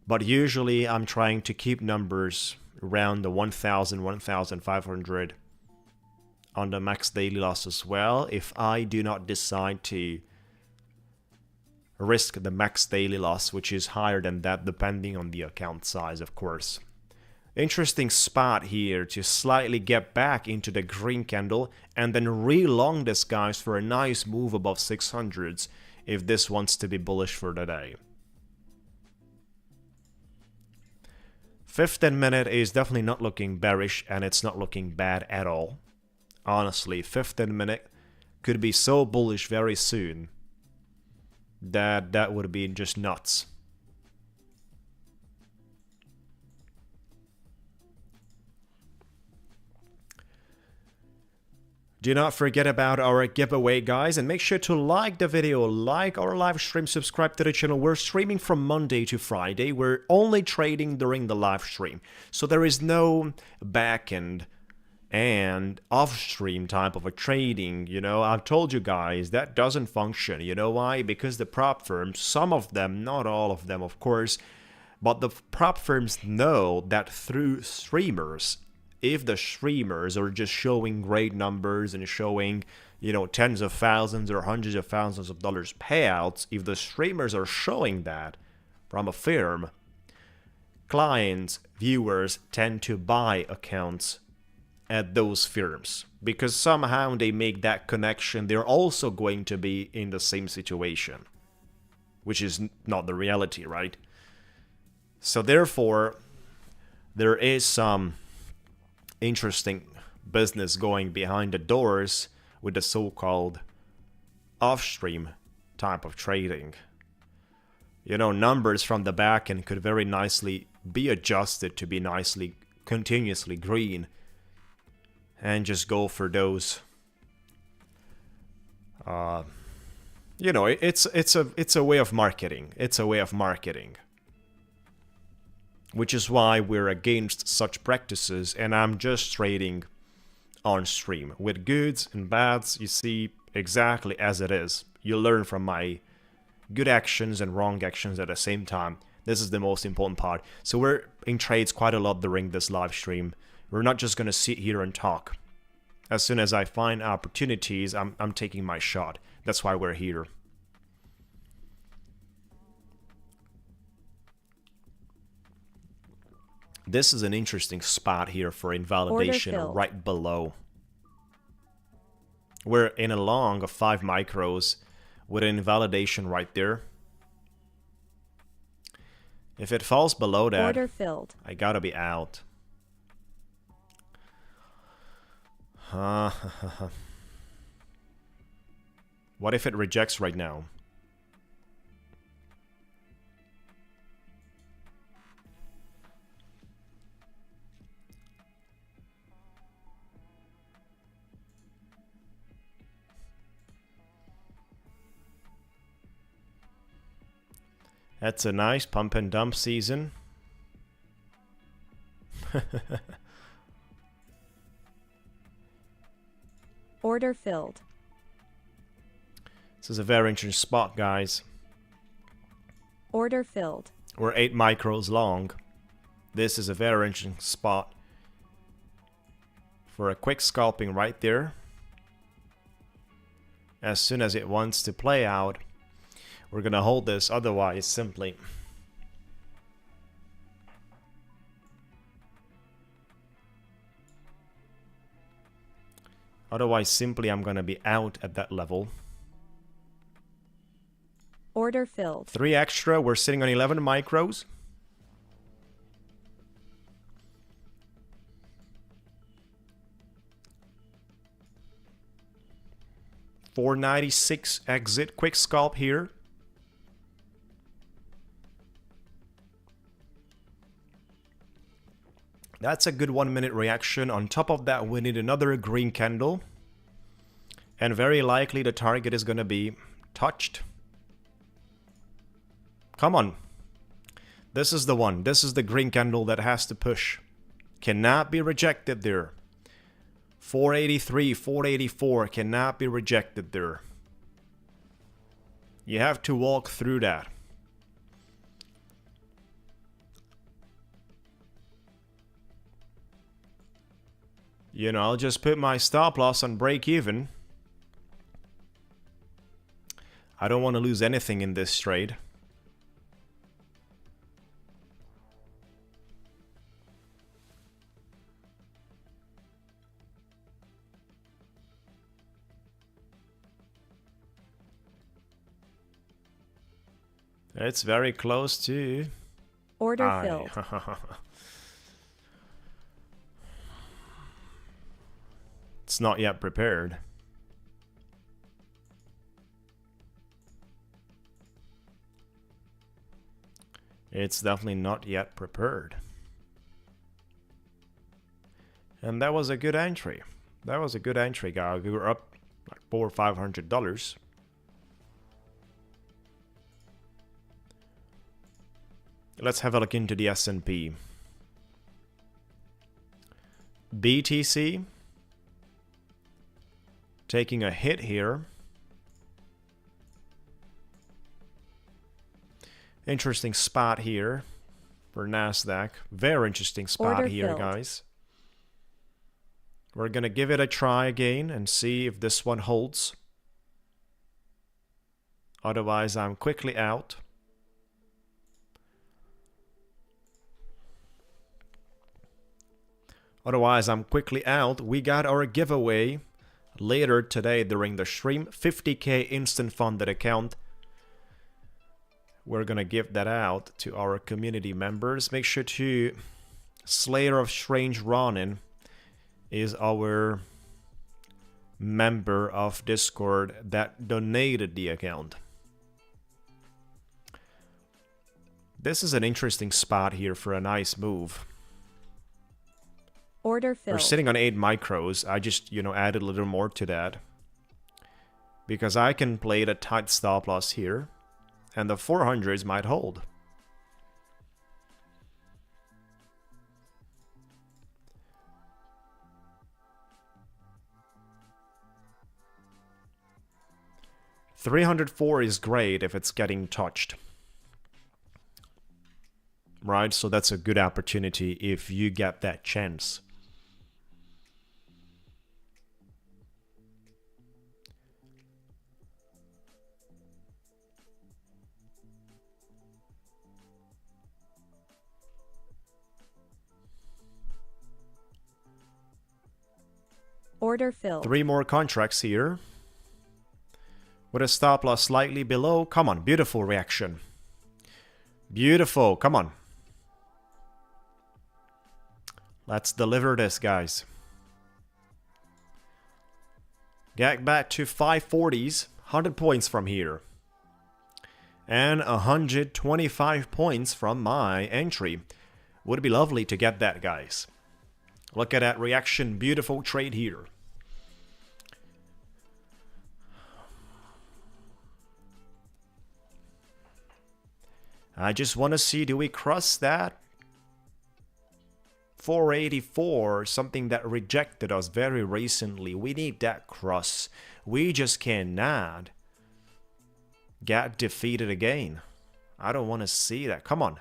But usually I'm trying to keep numbers around the 1,000, 1,500 on the max daily loss as well, if I do not decide to risk the max daily loss, which is higher than that depending on the account size, of course. Interesting spot here to slightly get back into the green candle and then re-long this, guys, for a nice move above 600s if this wants to be bullish for the day. 15 minute is definitely not looking bearish and it's not looking bad at all. Honestly, 15 minute could be so bullish very soon that would be just nuts. Do not forget about our giveaway, guys, and make sure to like the video, like our live stream, subscribe to the channel. We're streaming from Monday to Friday. We're only trading during the live stream, so there is no back-end and off-stream type of a trading. You know, I've told you guys that doesn't function. You know why? Because the prop firms, some of them, not all of them, of course, but the prop firms know that through streamers, if the streamers are just showing great numbers and showing, you know, tens of thousands or hundreds of thousands of dollars payouts, if the streamers are showing that from a firm, clients, viewers tend to buy accounts at those firms because somehow they make that connection. They're also going to be in the same situation, which is not the reality, right? So therefore, there is some interesting business going behind the doors with the so-called off-stream type of trading. You know, numbers from the back end could very nicely be adjusted to be nicely continuously green and just go for those. You know, it's a way of marketing. It's a way of marketing. which is why we're against such practices, and I'm just trading on stream. With goods and bads, you see exactly as it is. You learn from my good actions and wrong actions at the same time. This is the most important part. So we're in trades quite a lot during this live stream. We're not just going to sit here and talk. As soon as I find opportunities, I'm taking my shot. That's why we're here. This is an interesting spot here for invalidation right below. We're in a long of 5 micros with an invalidation right there. If it falls below that, order filled. I gotta be out. What if it rejects right now? That's a nice pump and dump season. Order filled. This is a very interesting spot, guys. Order filled. We're 8 micros long. This is a very interesting spot for a quick scalping right there. As soon as it wants to play out, we're gonna hold this, otherwise simply I'm gonna be out at that level. Order filled. 3 extra, we're sitting on 11 micros. $4.96 exit, quick scalp here. That's a good 1-minute reaction. On top of that, we need another green candle. And very likely the target is going to be touched. Come on. This is the one. This is the green candle that has to push. Cannot be rejected there. 483, 484 cannot be rejected there. You have to walk through that. You know, I'll just put my stop loss on break even. I don't want to lose anything in this trade. It's very close to... Order filled. It's not yet prepared. It's definitely not yet prepared. And that was a good entry. That was a good entry, guys. We were up like $400 or $500. Let's have a look into the S&P. BTC taking a hit here. Interesting spot here for Nasdaq. Very interesting spot Order here, filled. guys. We're gonna give it a try again and see if this one holds. Otherwise, I'm quickly out. We got our giveaway later today during the stream. 50K instant funded account. We're gonna give that out to our community members. Make sure to Slayer of Strange Ronin is our member of Discord that donated the account. This is an interesting spot here for a nice move. Order filled. We're sitting on 8 micros. I just, added a little more to that. Because I can play the tight stop loss here. And the 400s might hold. 304 is great if it's getting touched. Right, so that's a good opportunity if you get that chance. Order filled. 3 more contracts here. With a stop loss slightly below. Come on, beautiful reaction. Beautiful, come on. Let's deliver this, guys. Get back to 540s, 100 points from here. And 125 points from my entry. Would be lovely to get that, guys. Look at that reaction, beautiful trade here. I just want to see, do we cross that? 484, something that rejected us very recently. We need that cross. We just cannot get defeated again. I don't want to see that. Come on.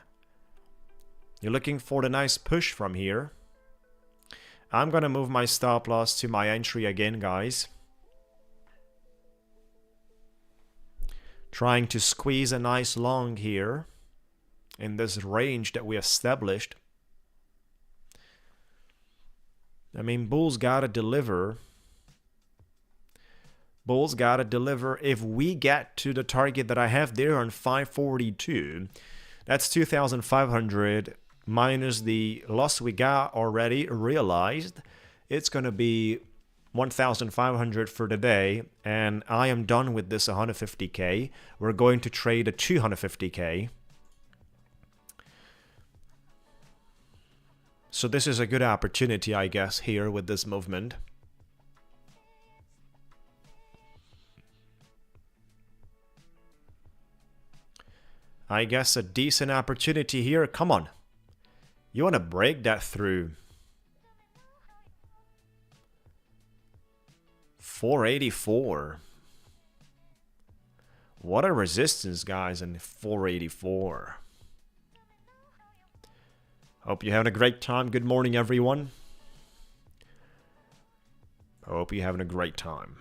You're looking for the nice push from here. I'm going to move my stop loss to my entry again, guys. Trying to squeeze a nice long here in this range that we established. I mean, bulls gotta deliver. Bulls gotta deliver. If we get to the target that I have there on 542, that's 2,500 minus the loss we got already realized. It's gonna be 1,500 for the day, and I am done with this 150k. We're going to trade a 250k. So this is a good opportunity, I guess, here with this movement. I guess a decent opportunity here. Come on. You want to break that through. 484. What a resistance, guys, in 484. Hope you're having a great time. Good morning, everyone. Hope you're having a great time.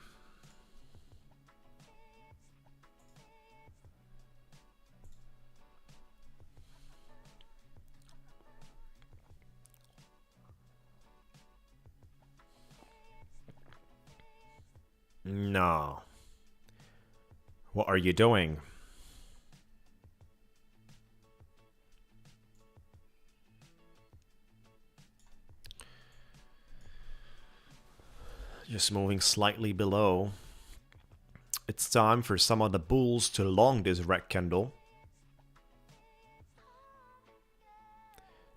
No. What are you doing? Just moving slightly below. It's time for some of the bulls to long this red candle.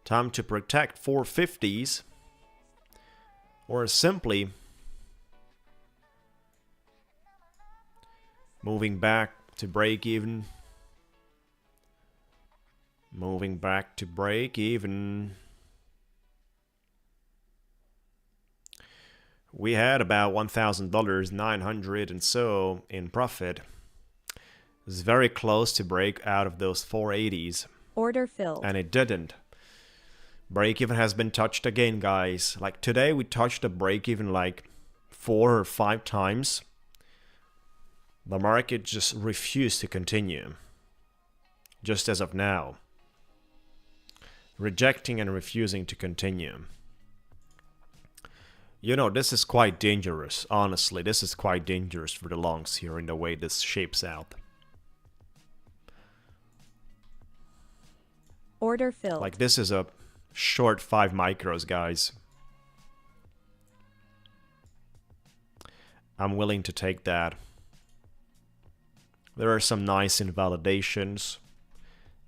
Time to protect 450s. Or simply moving back to break even. Moving back to break even. We had about $1,000, 900 and so in profit. It's very close to break out of those 480s. Order filled. And it didn't. Break even has been touched again, guys. Like today we touched a break even like 4 or 5 times. The market just refused to continue. Just as of now. Rejecting and refusing to continue. You know, this is quite dangerous. Honestly, this is quite dangerous for the longs here in the way this shapes out. Order filled. Like this is a short 5 micros, guys. I'm willing to take that. There are some nice invalidations.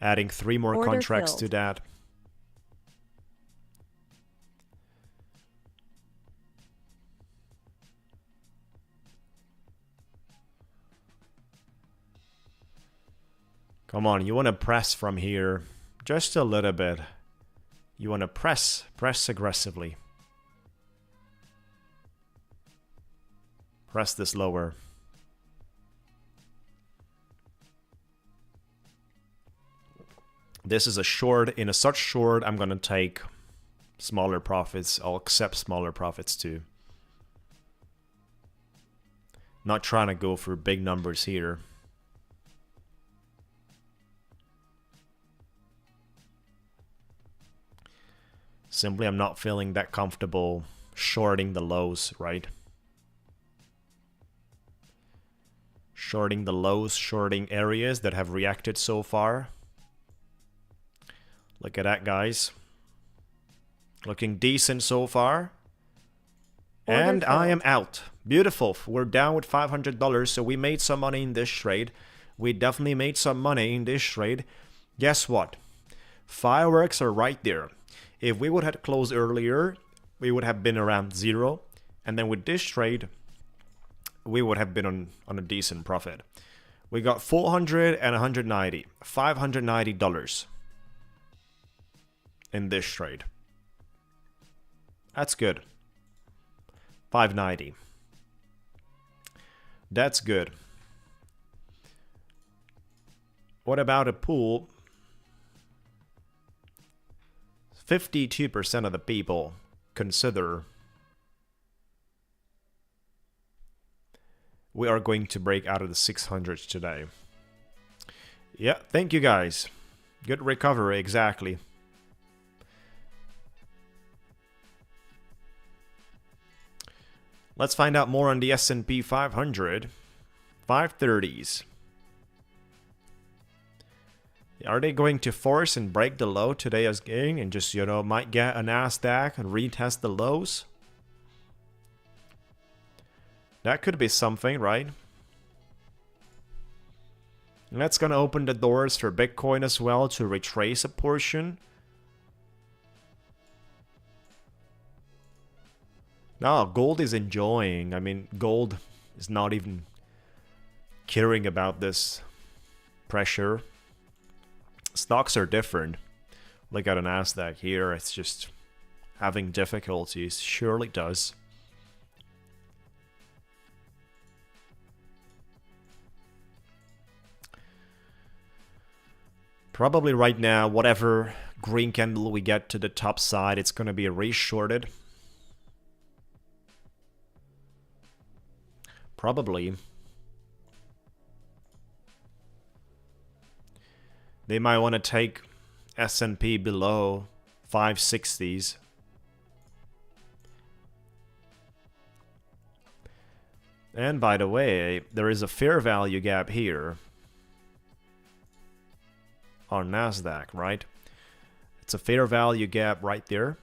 Adding 3 more Order contracts filled. to that. Come on, you want to press from here just a little bit. You want to press aggressively. Press this lower. This is a short. In a such short, I'm going to take smaller profits. I'll accept smaller profits too. Not trying to go for big numbers here. Simply, I'm not feeling that comfortable shorting the lows, right? Shorting the lows, shorting areas that have reacted so far. Look at that, guys. Looking decent so far. And I am out. Beautiful. We're down with $500, so we made some money in this trade. We definitely made some money in this trade. Guess what? Fireworks are right there. If we would have closed earlier, we would have been around 0. And then with this trade, we would have been on a decent profit. We got 400 and 190. $590 in this trade. That's good. 590. That's good. What about a pool? 52% of the people consider we are going to break out of the 600s today. Yeah, thank you guys. Good recovery, exactly. Let's find out more on the S&P 500. 530s. Are they going to force and break the low today as gain and just, you know, might get a Nasdaq and retest the lows? That could be something, right? And that's going to open the doors for Bitcoin as well to retrace a portion. No, gold is enjoying. I mean, gold is not even caring about this pressure. Stocks are different. Look at a Nasdaq here. It's just having difficulties. Surely does. Probably right now, whatever green candle we get to the top side, it's going to be re-shorted. Probably. They might want to take S&P below 560s. And by the way, there is a fair value gap here on Nasdaq, right? It's a fair value gap right there.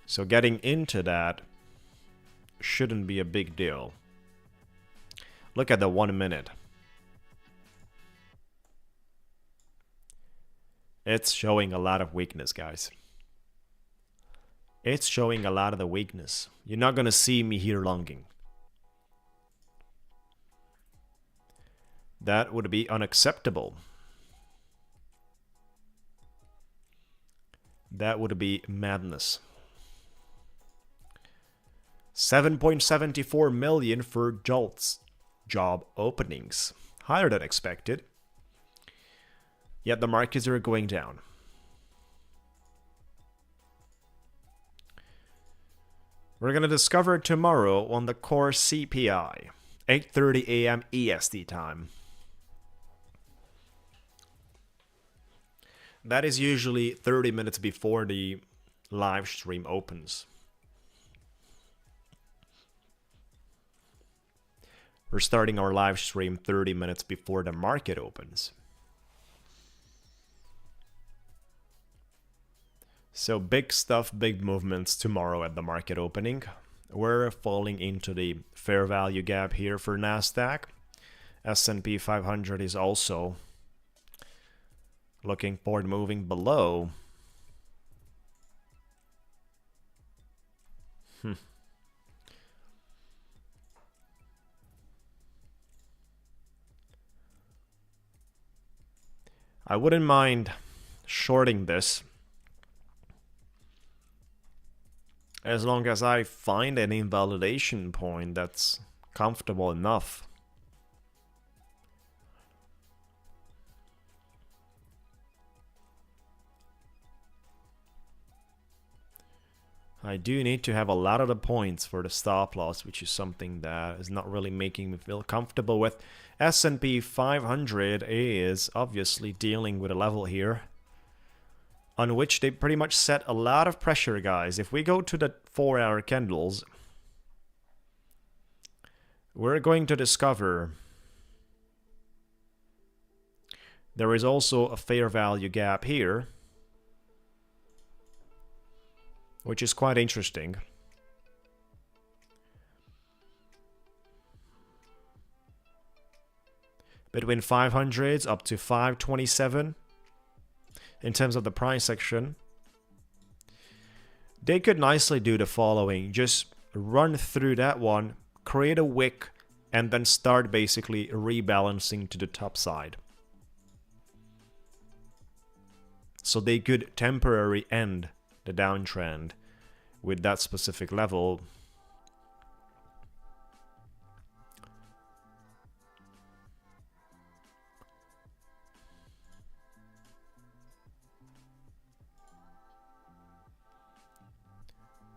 So getting into that shouldn't be a big deal. Look at the 1 minute. It's showing a lot of weakness, guys. It's showing a lot of the weakness. You're not going to see me here longing. That would be unacceptable. That would be madness. 7.74 million for JOLTS job openings. Higher than expected. Yet the markets are going down. We're going to discover tomorrow on the core CPI. 8:30 a.m. EST time. That is usually 30 minutes before the live stream opens. We're starting our live stream 30 minutes before the market opens. So big stuff, big movements tomorrow at the market opening. We're falling into the fair value gap here for Nasdaq. S&P 500 is also looking forward, moving below. I wouldn't mind shorting this as long as I find an invalidation point that's comfortable enough. I do need to have a lot of the points for the stop loss, which is something that is not really making me feel comfortable with. S&P 500 is obviously dealing with a level here on which they pretty much set a lot of pressure, guys. If we go to the 4-hour candles, we're going to discover there is also a fair value gap here, which is quite interesting. Between 500s up to 527 in terms of the price action. They could nicely do the following. Just run through that one, create a wick, and then start basically rebalancing to the top side. So they could temporarily end the downtrend with that specific level.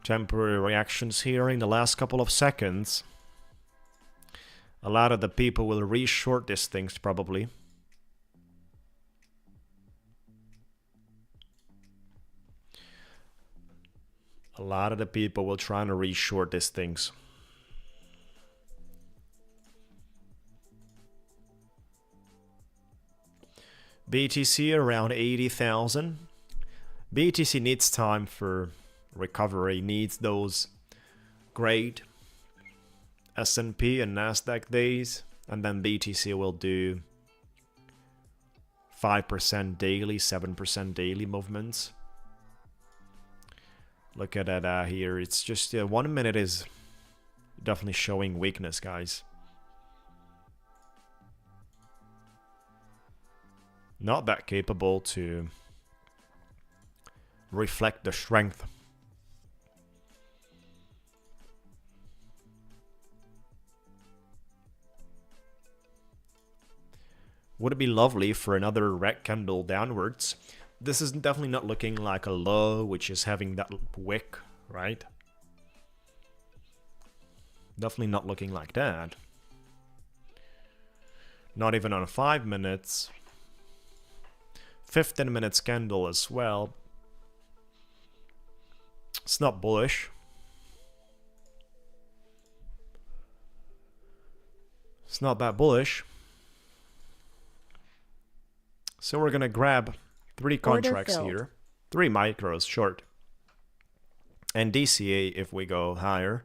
Temporary reactions here in the last couple of seconds. A lot of the people will re-short these things probably. A lot of the people will try to re-short these things. BTC around 80,000. BTC needs time for recovery, needs those great S&P and Nasdaq days, and then BTC will do 5% daily, 7% daily movements. Look at that here. It's just 1 minute is definitely showing weakness, guys. Not that capable to reflect the strength. Would it be lovely for another red candle downwards? This is definitely not looking like a low, which is having that wick, right? Definitely not looking like that. Not even on 5 minutes. 15 minutes candle as well. It's not bullish. It's not that bullish. So we're gonna grab 3 contracts here. 3 micros short. And DCA if we go higher.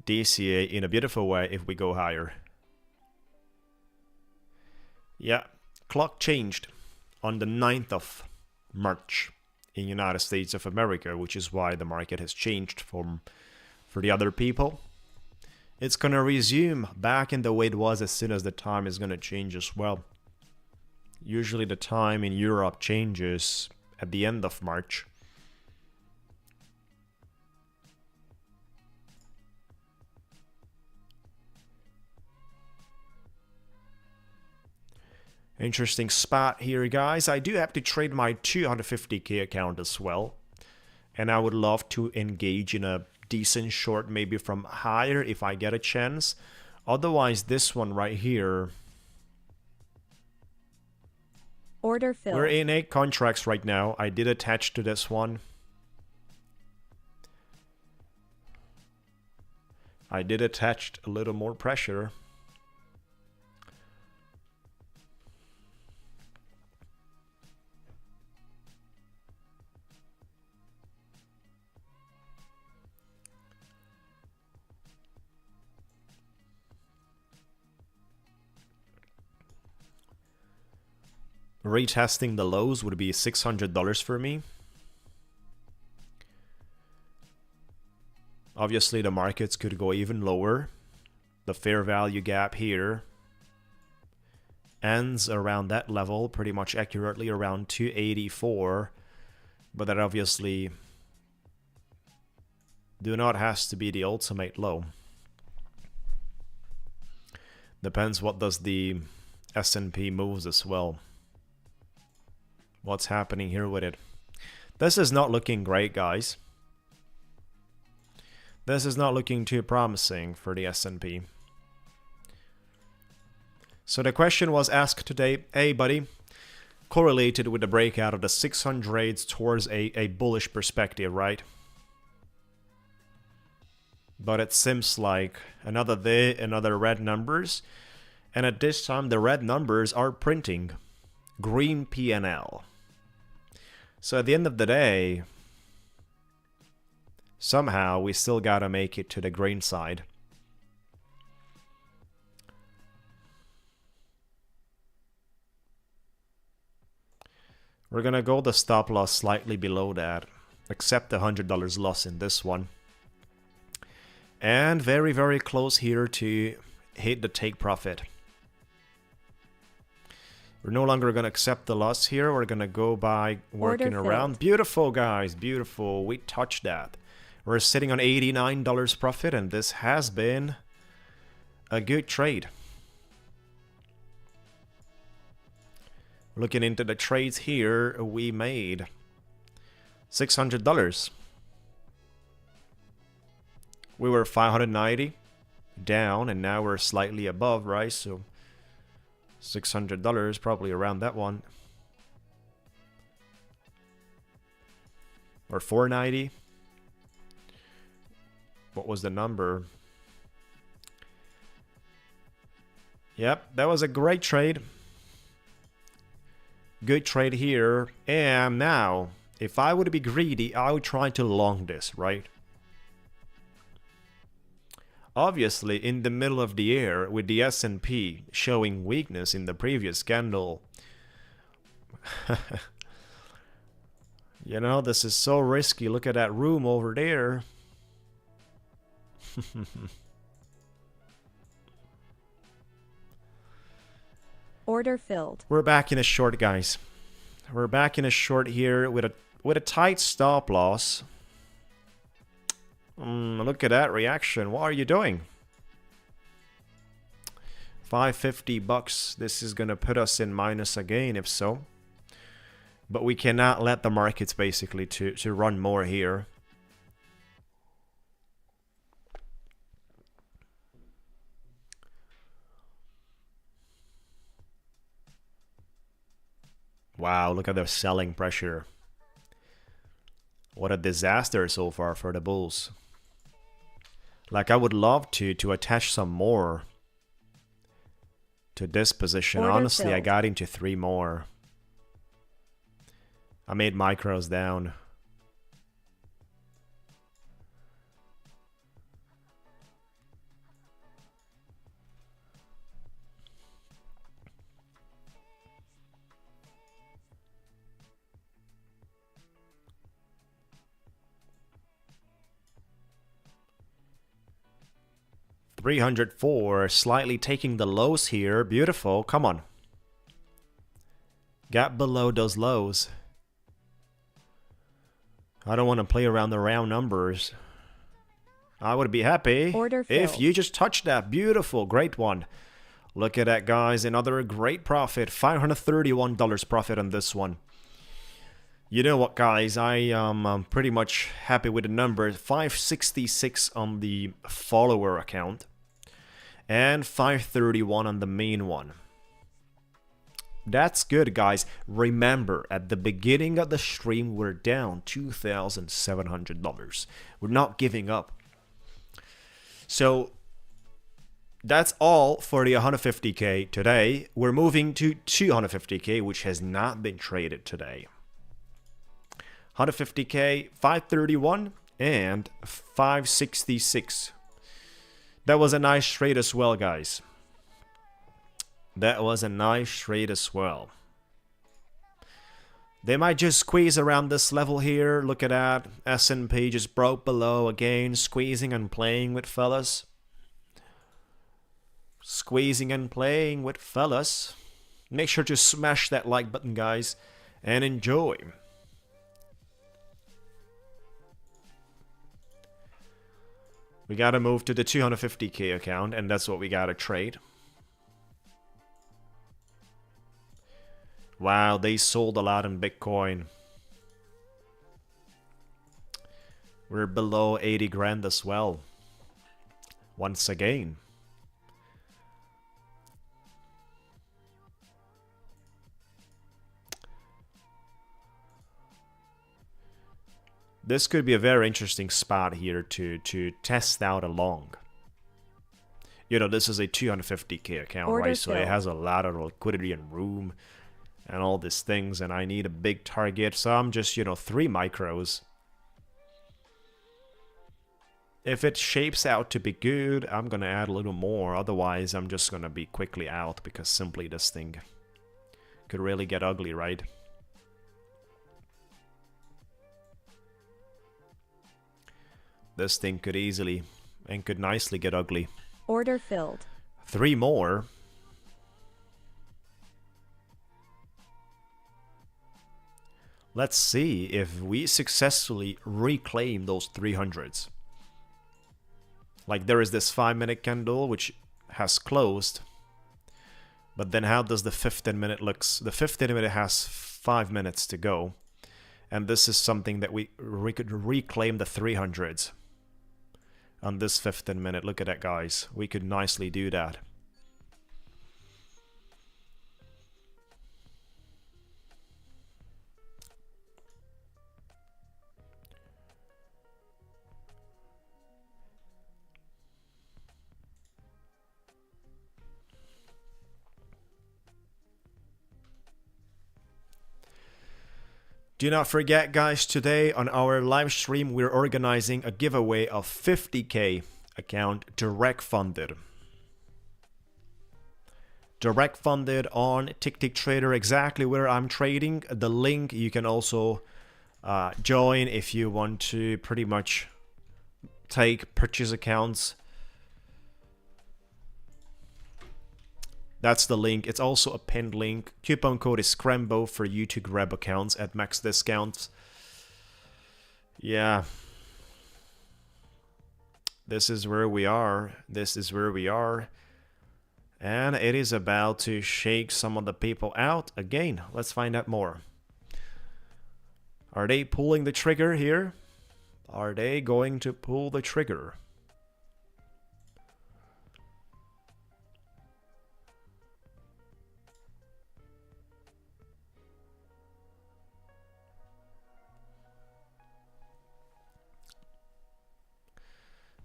DCA in a beautiful way if we go higher. Yeah, clock changed on the 9th of March in United States of America, which is why the market has changed for the other people. It's going to resume back in the way it was as soon as the time is going to change as well. Usually the time in Europe changes at the end of March. Interesting spot here, guys. I do have to trade my 250k account as well. And I would love to engage in a decent short, maybe from higher if I get a chance. Otherwise, this one right here. Order filled. We're in 8 contracts right now. I did attach to this one. I did attach a little more pressure. Retesting the lows would be $600 for me. Obviously, the markets could go even lower. The fair value gap here ends around that level, pretty much accurately around 284. But that obviously do not has to be the ultimate low. Depends what does the S&P moves as well. what's happening here with it. This is not looking great, guys. This is not looking too promising for the S&P. So the question was asked today, hey buddy, correlated with the breakout of the 600s towards a bullish perspective, right? But it seems like another day, another red numbers. And at this time, the red numbers are printing green P&L. So at the end of the day, somehow we still gotta make it to the green side. We're gonna go the stop loss slightly below that. Accept the $100 loss in this one. And very, very close here to hit the take profit. We're no longer going to accept the loss here. We're going to go by working around. Beautiful, guys. Beautiful. We touched that. We're sitting on $89 profit, and this has been a good trade. Looking into the trades here, we made $600. We were 590 down, and now we're slightly above, right? So $600, probably around that one. Or 490. What was the number? Yep, that was a great trade. Good trade here. And now, if I would be greedy, I would try to long this, right? Obviously, in the middle of the year, with the S&P showing weakness in the previous candle, you know, this is so risky. Look at that room over there. Order filled. We're back in a short, guys. We're back in a short here with a tight stop loss. Look at that reaction. What are you doing? $550. This is gonna put us in minus again, if so. But we cannot let the markets basically to run more here. Wow, look at the selling pressure. What a disaster so far for the bulls. Like, I would love to attach some more to this position. Order Honestly, filled. I got into 3 more. I made micros down. $304, slightly taking the lows here. Beautiful. Come on. Gap below those lows. I don't want to play around the round numbers. I would be happy if you just touched that. Beautiful. Great one. Look at that, guys. Another great profit. $531 profit on this one. You know what, guys? I am pretty much happy with the numbers. 566 on the follower account. And 531 on the main one. That's good, guys. Remember, at the beginning of the stream, we're down $2,700. We're not giving up. So, that's all for the 150K today. We're moving to 250K, which has not been traded today. 150K, 531 and 566. That was a nice trade as well, guys. That was a nice trade as well. They might just squeeze around this level here. Look at that. S&P just broke below again. Squeezing and playing with fellas. Squeezing and playing with fellas. Make sure to smash that like button, guys. And enjoy. We gotta move to the 250K account, and that's what we gotta trade. Wow, they sold a lot in Bitcoin. We're below 80 grand as well. Once again. This could be a very interesting spot here to test out a long. You know, this is a 250k account, Order right? So it filled. has a lot of liquidity and room and all these things, and I need a big target. So I'm just, you know, 3 micros. If it shapes out to be good, I'm gonna add a little more. Otherwise, I'm just gonna be quickly out because simply this thing could really get ugly, right? This thing could easily and could nicely get ugly. Order filled. 3 more. Let's see if we successfully reclaim those 300s. Like there is this 5-minute candle which has closed. But then how does the 15-minute looks? The 15-minute has 5 minutes to go. And this is something that we could reclaim the 300s. On this 15-minute, look at that, guys. We could nicely do that. Do not forget, guys, today on our live stream, we're organizing a giveaway of 50k account direct funded. Direct funded on Ticktick Trader, exactly where I'm trading. The link you can also join if you want to pretty much take purchase accounts. That's the link. It's also a pinned link. Coupon code is Scrambo for you to grab accounts at max discounts. Yeah. This is where we are. This is where we are. And it is about to shake some of the people out. Again, let's find out more. Are they pulling the trigger here? Are they going to pull the trigger?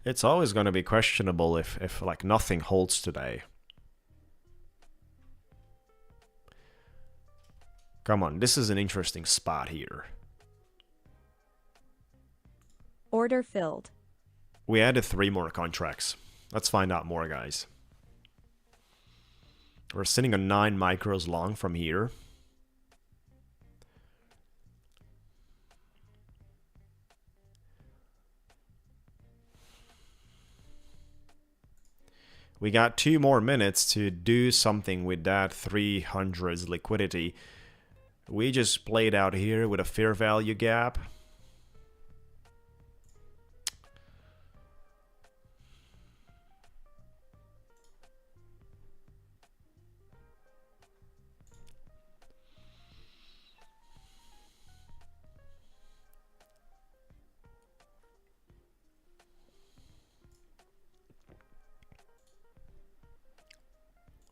It's always going to be questionable if like nothing holds today. Come on, this is an interesting spot here. Order filled. We added 3 more contracts. Let's find out more, guys. We're sitting on 9 micros long from here. We got 2 more minutes to do something with that 300s liquidity. We just played out here with a fair value gap.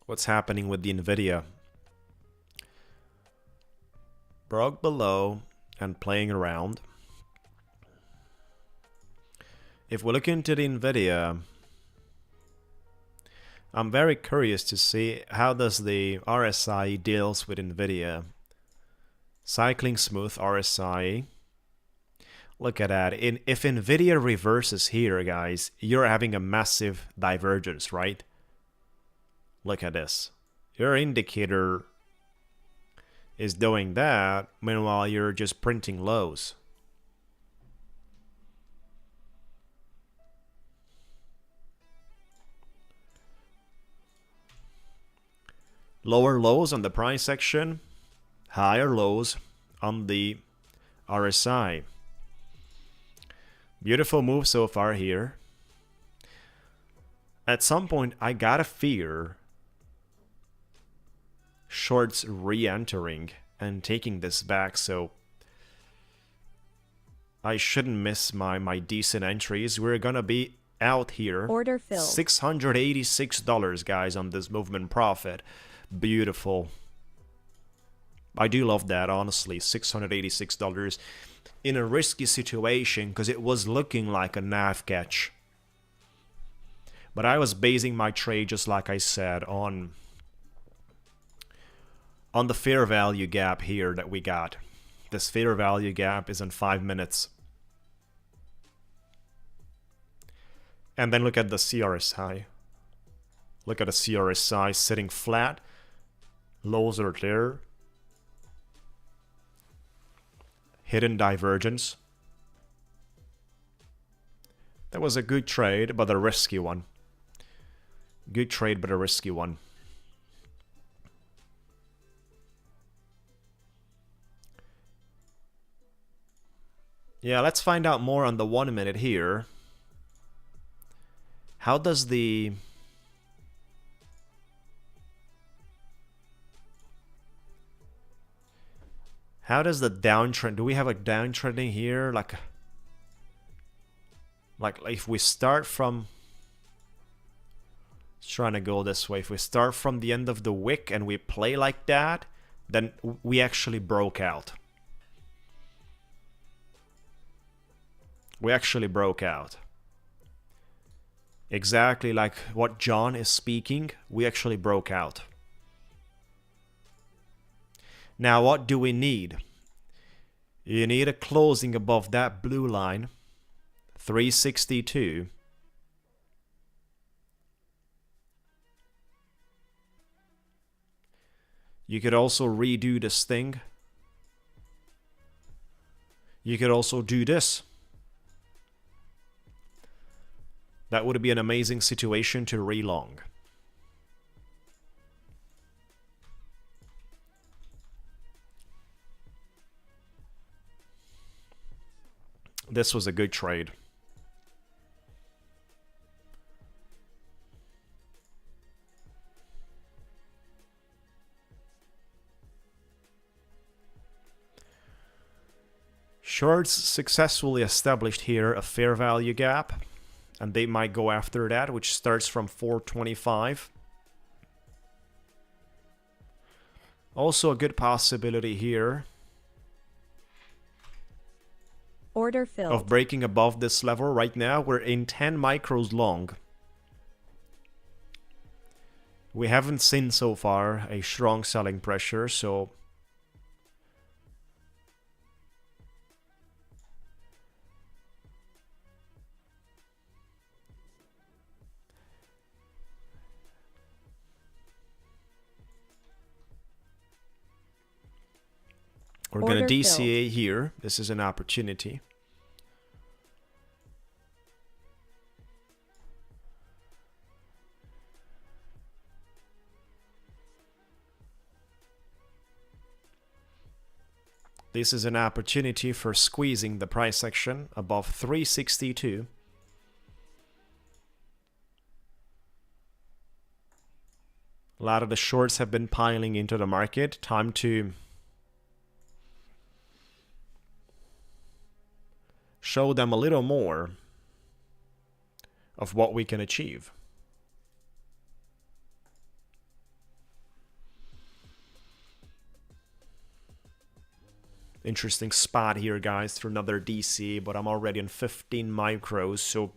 What's happening with the Nvidia? Broke below and playing around. If we look into the Nvidia, I'm very curious to see how does the RSI deals with Nvidia. Cycling smooth RSI. Look at that. If Nvidia reverses here, guys, you're having a massive divergence, right? Look at this. Your indicator is doing that, meanwhile you're just printing lows. Lower lows on the price section, higher lows on the RSI. Beautiful move so far here. At some point, I gotta fear shorts re-entering and taking this back, so I shouldn't miss my decent entries. We're gonna be out here. Order filled. $686, guys, on this movement profit. Beautiful. I do love that, honestly. $686 in a risky situation because it was looking like a nav catch. But I was basing my trade, just like I said, on the fair value gap here that we got. This fair value gap is in 5 minutes. And then look at the CRSI. Look at the CRSI sitting flat. Lows are there. Hidden divergence. That was a good trade, but a risky one. Good trade, but a risky one. Yeah, let's find out more on the 1 minute here. How does the... How does the downtrend... Do we have a downtrending here? Like if we start from... Trying to go this way. If we start from the end of the wick and we play like that, then we actually broke out. We actually broke out. Exactly like what John is speaking, we actually broke out. Now, what do we need? You need a closing above that blue line, 362. You could also redo this thing. You could also do this. That would be an amazing situation to re-long. This was a good trade. Shorts successfully established here a fair value gap, and they might go after that, which starts from 425. Also a good possibility here Order filled. of breaking above this level. Right now we're in 10 micros long. We haven't seen so far a strong selling pressure, so we're going to DCA here. This is an opportunity. This is an opportunity for squeezing the price action above 362. A lot of the shorts have been piling into the market. Time to show them a little more of what we can achieve. Interesting spot here, guys, for another DC, but I'm already on 15 micros, so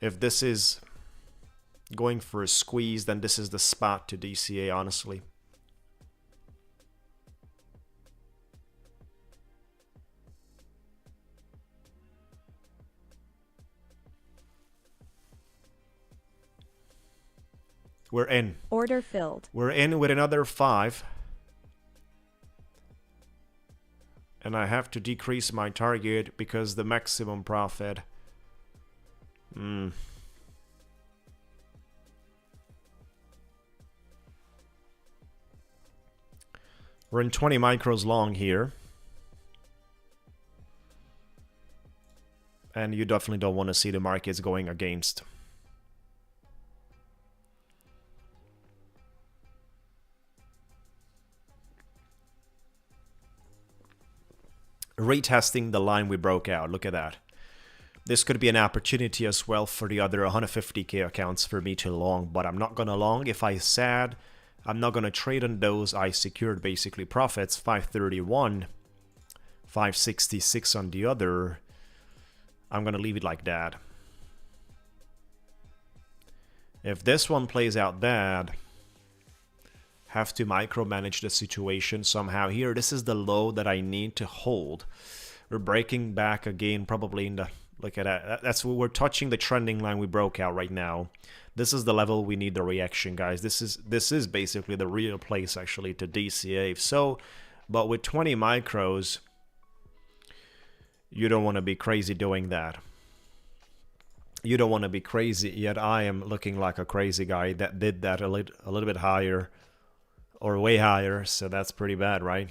if this is going for a squeeze, then this is the spot to DCA, honestly. We're in. Order filled. We're in with another 5. And I have to decrease my target because the maximum profit. We're in 20 micros long here. And you definitely don't want to see the markets going against. retesting the line we broke out. Look at that. This could be an opportunity as well for the other 150k accounts for me to long, but I'm not gonna long. If I said I'm not gonna trade on those, I secured basically profits, 531, 566 on the other. I'm gonna leave it like that. If this one plays out bad, have to micromanage the situation somehow here. This is the low that I need to hold. We're breaking back again, probably in the, look at that. That's what we're touching the trending line we broke out right now. This is the level we need the reaction, guys. This is basically the real place actually to DCA. So, but with 20 micros, you don't want to be crazy doing that. You don't want to be crazy, yet I am looking like a crazy guy that did that a little bit higher or way higher, so that's pretty bad, right?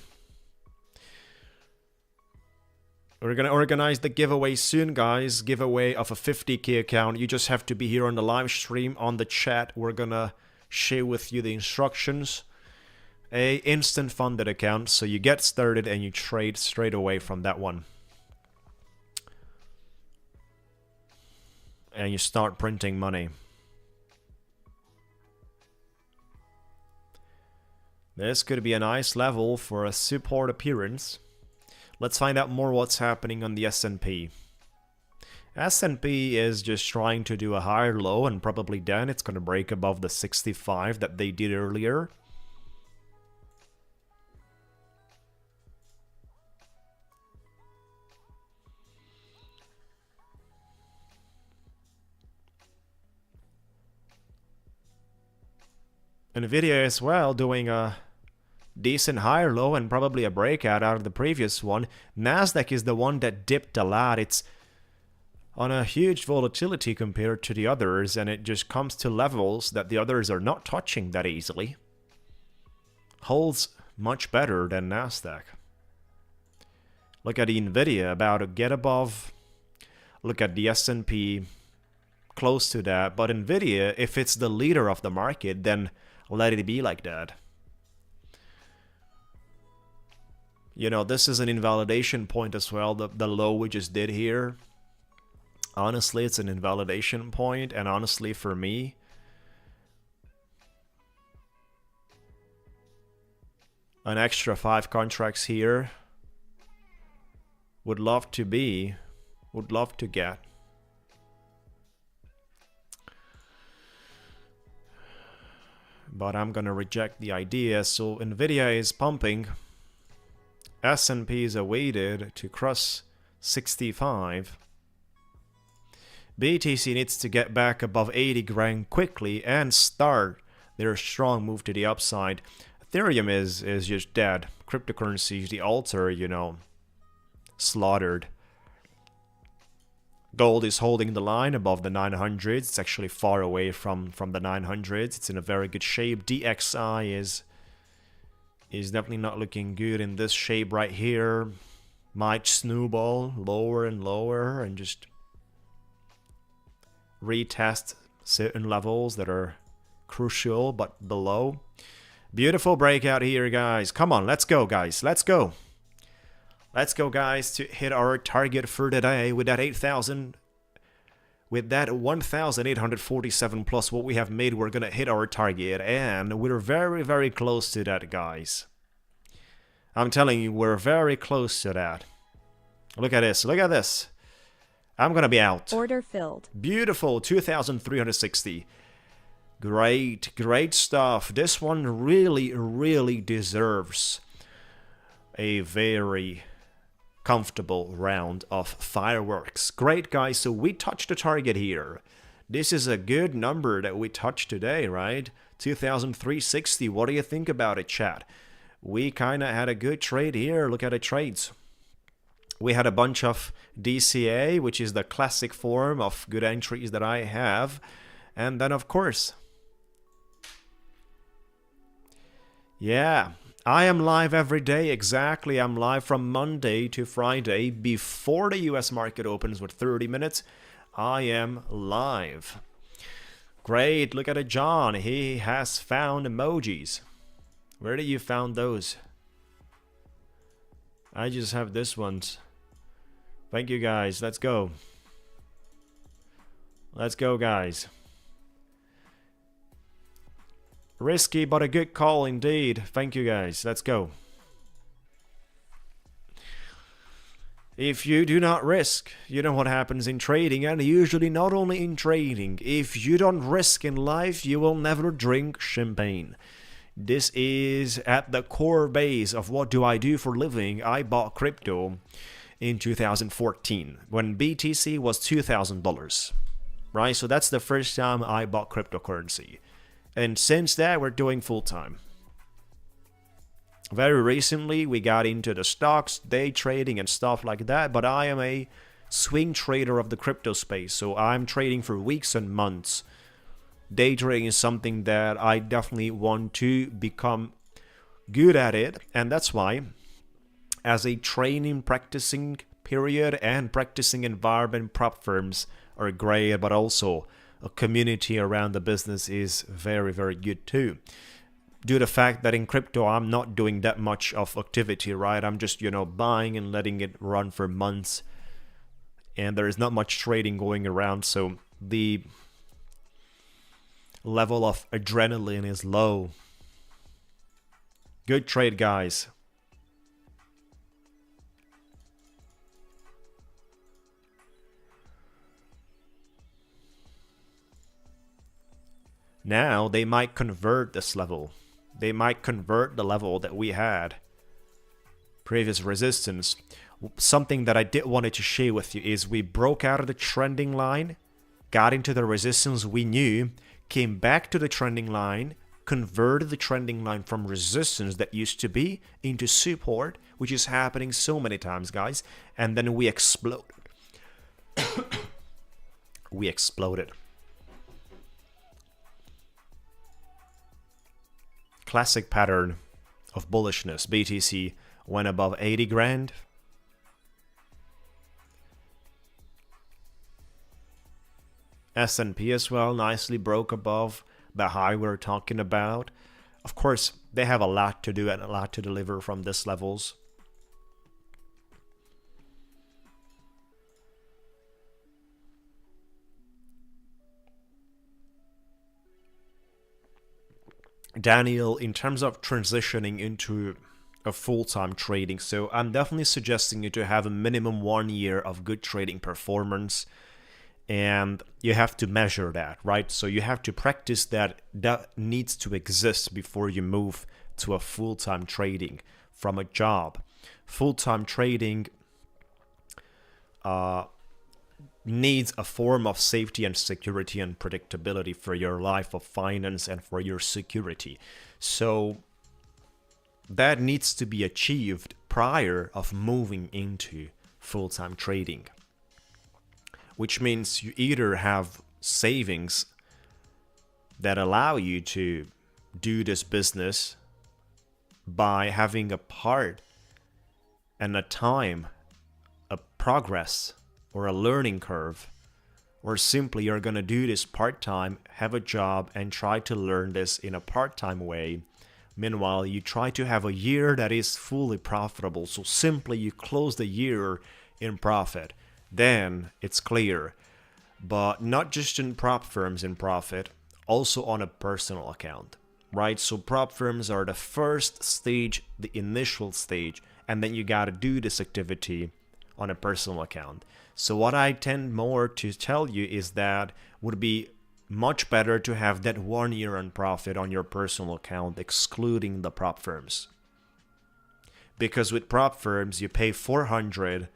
We're going to organize the giveaway soon, guys. Giveaway of a 50k account. You just have to be here on the live stream, on the chat. We're going to share with you the instructions. A instant funded account, so you get started and you trade straight away from that one. And you start printing money. This could be a nice level for a support appearance. Let's find out more what's happening on the S&P. S&P is just trying to do a higher low, and probably then it's going to break above the 65 that they did earlier. Nvidia as well doing a decent higher low and probably a breakout out of the previous one. Nasdaq is the one that dipped a lot. It's on a huge volatility compared to the others, and it just comes to levels that the others are not touching that easily. Holds much better than Nasdaq. Look at the Nvidia, about to get above. Look at the S&P, close to that. But Nvidia, if it's the leader of the market, then let it be like that. You know, this is an invalidation point as well, the low we just did here. Honestly, it's an invalidation point, and honestly for me, an extra 5 contracts here would love to get. But I'm gonna reject the idea. So Nvidia is pumping. S&P is awaited to cross 65. BTC needs to get back above 80 grand quickly and start their strong move to the upside. Ethereum is just dead. Cryptocurrencies, the altar, you know, slaughtered. Gold is holding the line above the 900s. It's actually far away from the 900s. It's in a very good shape. DXI is definitely not looking good in this shape right here. Might snowball lower and lower and just retest certain levels that are crucial but below. Beautiful breakout here, guys. Come on, let's go, guys. Let's go. Let's go, guys, to hit our target for today with that 8,000. With that 1,847 plus what we have made, we're going to hit our target. And we're very, very close to that, guys. I'm telling you, we're very close to that. Look at this. Look at this. I'm going to be out. Order filled. Beautiful. 2,360. Great. Great stuff. This one really, really deserves a very comfortable round of fireworks. Great, guys. So we touched the target here. This is a good number that we touched today, right? 2,360. What do you think about it, chat? We kind of had a good trade here. Look at the trades. We had a bunch of DCA, which is the classic form of good entries that I have. And then, of course, yeah, I am live every day. Exactly. I'm live from Monday to Friday before the US market opens with 30 minutes. I am live. Great. Look at it, John. He has found emojis. Where did you found those? I just have this ones. Thank you guys. Let's go. Let's go, guys. Risky, but a good call indeed. Thank you, guys. Let's go. If you do not risk, you know what happens in trading, and usually not only in trading. If you don't risk in life, you will never drink champagne. This is at the core base of what do I do for a living. I bought crypto in 2014 when BTC was $2,000, right? So that's the first time I bought cryptocurrency. And since that, we're doing full time. Very recently, we got into the stocks, day trading and stuff like that, but I am a swing trader of the crypto space, so I'm trading for weeks and months. Day trading is something that I definitely want to become good at it, and that's why, as a training, practicing period and practicing environment, prop firms are great, but also a community around the business is very, very good too. Due to the fact that in crypto, I'm not doing that much of activity, right? I'm just, buying and letting it run for months. And there is not much trading going around, so the level of adrenaline is low. Good trade, guys. Now they might convert this level. They might convert the level that we had. Previous resistance. Something that I did wanted to share with you is we broke out of the trending line, got into the resistance we knew, came back to the trending line, converted the trending line from resistance that used to be into support, which is happening so many times, guys, and then we exploded. We exploded. Classic pattern of bullishness. BTC went above 80 grand. S&P as well nicely broke above the high we're talking about. Of course, they have a lot to do and a lot to deliver from these levels. Daniel, in terms of transitioning into a full-time trading, so I'm definitely suggesting you to have a minimum 1 year of good trading performance, and you have to measure that, right? So you have to practice that. That needs to exist before you move to a full-time trading from a job. Full-time trading needs a form of safety and security and predictability for your life of finance and for your security. So that needs to be achieved prior of moving into full-time trading, which means you either have savings that allow you to do this business by having a part and a time, a progress, or a learning curve, or simply you're going to do this part-time, have a job, and try to learn this in a part-time way. Meanwhile, you try to have a year that is fully profitable, so simply you close the year in profit. Then it's clear. But not just in prop firms in profit, also on a personal account, right? So prop firms are the first stage, the initial stage, and then you got to do this activity on a personal account. So what I tend more to tell you is that would be much better to have that 1 year on profit on your personal account, excluding the prop firms. Because with prop firms, you pay 400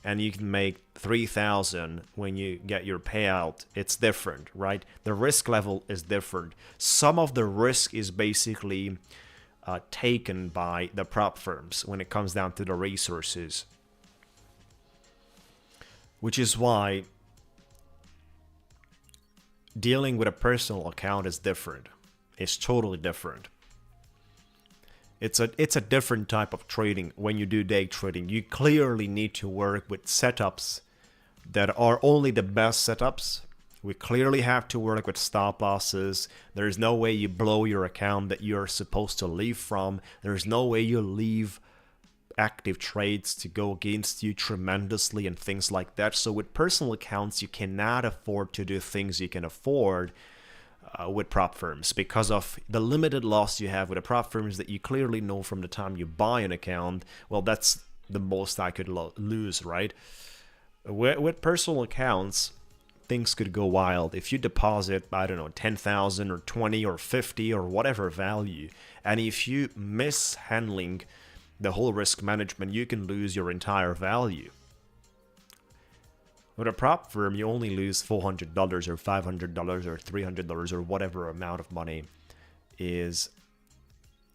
and you can make 3,000 when you get your payout. It's different, right? The risk level is different. Some of the risk is basically taken by the prop firms when it comes down to the resources. Which is why dealing with a personal account is different. It's totally different. It's a different type of trading when you do day trading. You clearly need to work with setups that are only the best setups. We clearly have to work with stop losses. There's no way you blow your account that you're supposed to leave from. There's no way you leave active trades to go against you tremendously and things like that. So with personal accounts, you cannot afford to do things you can afford with prop firms because of the limited loss you have with a prop firms that you clearly know from the time you buy an account. Well, that's the most I could lose, right? With personal accounts, things could go wild. If you deposit, I don't know, 10,000 or 20 or 50 or whatever value, and if you miss handling the whole risk management, you can lose your entire value. With a prop firm, you only lose $400 or $500 or $300 or whatever amount of money is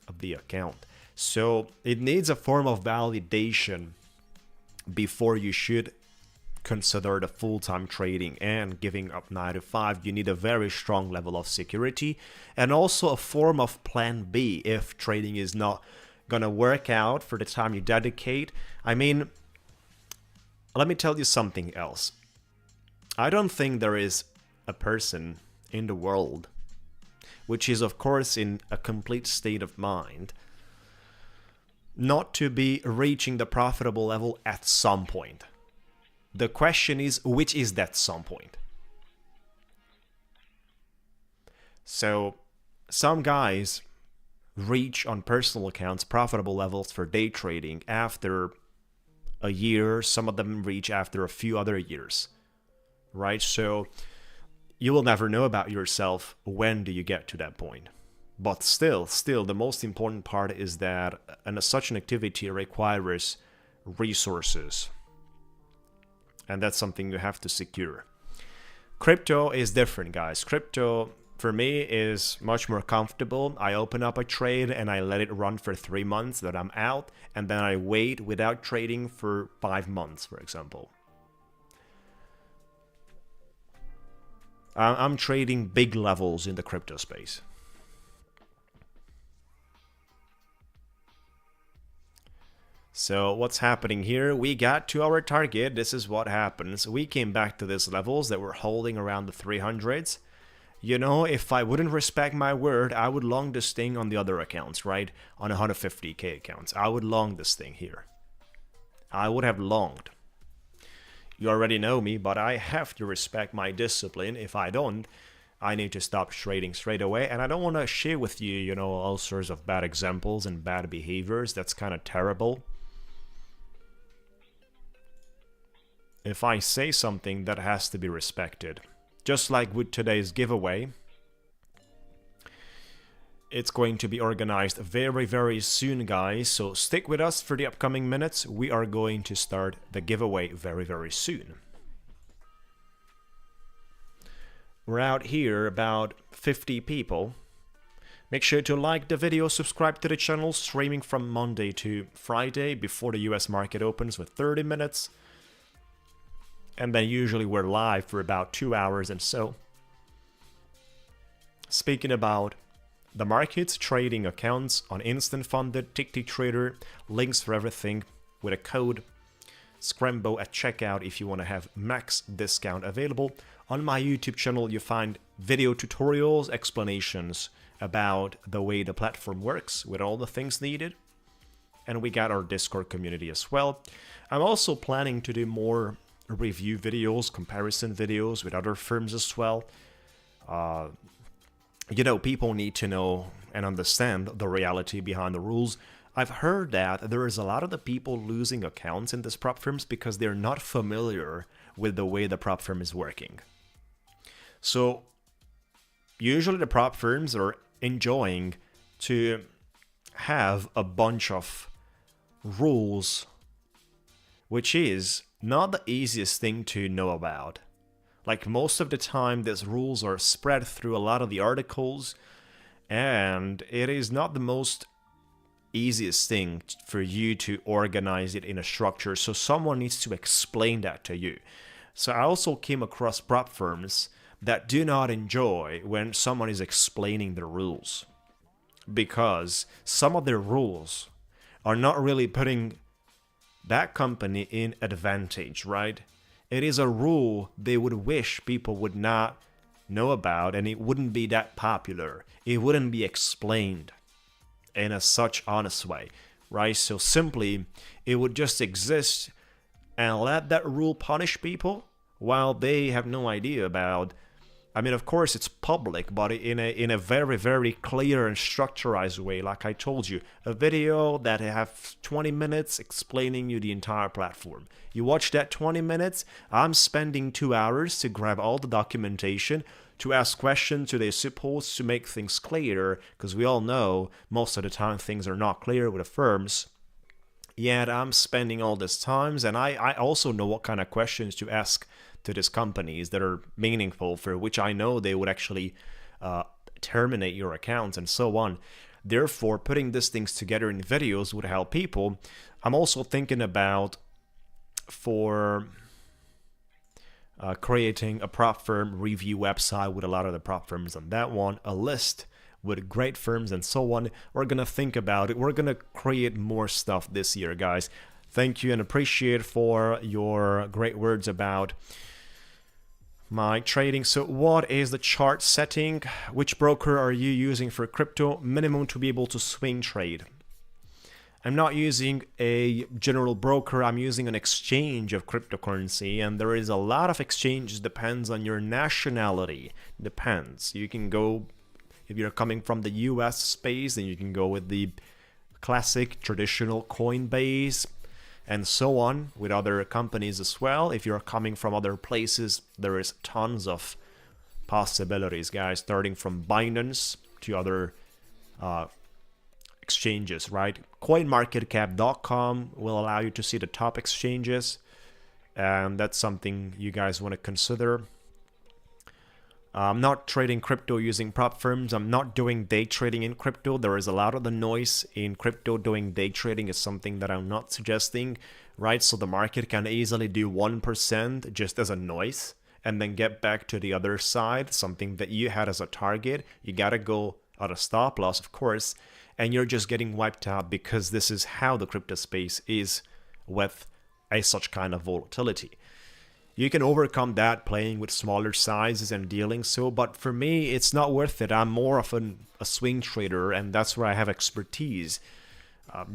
of the account. So it needs a form of validation before you should consider the full-time trading and giving up 9 to 5. You need a very strong level of security and also a form of plan B if trading is not gonna work out for the time you dedicate. I mean, let me tell you something else. I don't think there is a person in the world, which is of course in a complete state of mind, not to be reaching the profitable level at some point. The question is, which is that some point? So some guys reach on personal accounts profitable levels for day trading after a year. Some of them reach after a few other years, right? So you will never know about yourself when do you get to that point. But still, the most important part is that such an activity requires resources. And that's something you have to secure. Crypto is different, guys. Crypto, for me, is much more comfortable. I open up a trade and I let it run for 3 months, then I'm out, and then I wait without trading for 5 months, for example. I'm trading big levels in the crypto space. So what's happening here? We got to our target. This is what happens. We came back to these levels that were holding around the 300s. You know, if I wouldn't respect my word, I would long this thing on the other accounts, right? On 150k accounts. I would long this thing here. I would have longed. You already know me, but I have to respect my discipline. If I don't, I need to stop trading straight away. And I don't want to share with you, you know, all sorts of bad examples and bad behaviors. That's kind of terrible. If I say something, that has to be respected. Just like with today's giveaway, it's going to be organized very, very soon, guys. So stick with us for the upcoming minutes. We are going to start the giveaway very, very soon. We're out here about 50 people. Make sure to like the video, subscribe to the channel, streaming from Monday to Friday before the US market opens with 30 minutes. And then usually we're live for about 2 hours and so. Speaking about the markets, trading accounts on instant funded, Ticktick Trader, links for everything with a code Scrambo at checkout if you want to have max discount available. On my YouTube channel you find video tutorials, explanations about the way the platform works with all the things needed. And we got our Discord community as well. I'm also planning to do more review videos, comparison videos with other firms as well. You know, people need to know and understand the reality behind the rules. I've heard that there is a lot of the people losing accounts in these prop firms because they're not familiar with the way the prop firm is working. So usually the prop firms are enjoying to have a bunch of rules, which is not the easiest thing to know about. Like most of the time, these rules are spread through a lot of the articles, and it is not the most easiest thing for you to organize it in a structure, so someone needs to explain that to you. So I also came across prop firms that do not enjoy when someone is explaining the rules, because some of their rules are not really putting that company in advantage, right? It is a rule they would wish people would not know about, and it wouldn't be that popular. It wouldn't be explained in a such honest way. right? So simply, it would just exist and let that rule punish people while they have no idea about. I mean, of course, it's public, but in a very, very clear and structurized way. Like I told you, a video that have 20 minutes explaining you the entire platform. You watch that 20 minutes, I'm spending 2 hours to grab all the documentation, to ask questions, so they're supposed to make things clear, because we all know most of the time things are not clear with the firms. Yet I'm spending all this time, and I also know what kind of questions to ask to these companies that are meaningful, for which I know they would actually terminate your accounts and so on. Therefore, putting these things together in videos would help people. I'm also thinking about for creating a prop firm review website with a lot of the prop firms on that one, a list with great firms and so on. We're gonna think about it. We're gonna create more stuff this year, guys. Thank you and appreciate for your great words about my trading. So what is the chart setting? Which broker are you using for crypto? Minimum to be able to swing trade. I'm not using a general broker. I'm using an exchange of cryptocurrency, and there is a lot of exchanges. Depends on your nationality. Depends. You can go, if you're coming from the US space, then you can go with the classic traditional Coinbase and so on, with other companies as well. If you're coming from other places, there is tons of possibilities, guys, starting from Binance to other exchanges, right? CoinMarketCap.com will allow you to see the top exchanges, and that's something you guys want to consider. I'm not trading crypto using prop firms. I'm not doing day trading in crypto. There is a lot of the noise in crypto. Doing day trading is something that I'm not suggesting, right? So the market can easily do 1% just as a noise and then get back to the other side, something that you had as a target. You got to go at a stop loss, of course, and you're just getting wiped out, because this is how the crypto space is with such kind of volatility. You can overcome that playing with smaller sizes and dealing so, but for me, it's not worth it. I'm more of a swing trader, and that's where I have expertise.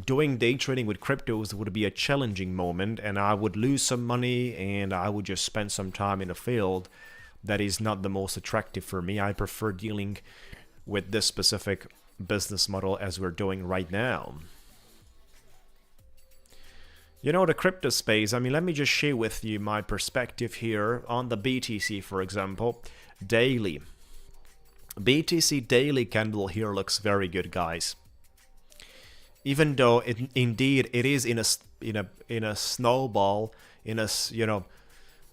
Doing day trading with cryptos would be a challenging moment, and I would lose some money, and I would just spend some time in a field that is not the most attractive for me. I prefer dealing with this specific business model as we're doing right now. You know, the crypto space, I mean, let me just share with you my perspective here on the BTC, for example, daily. BTC daily candle here looks very good, guys. Even though indeed it is in a snowball, in a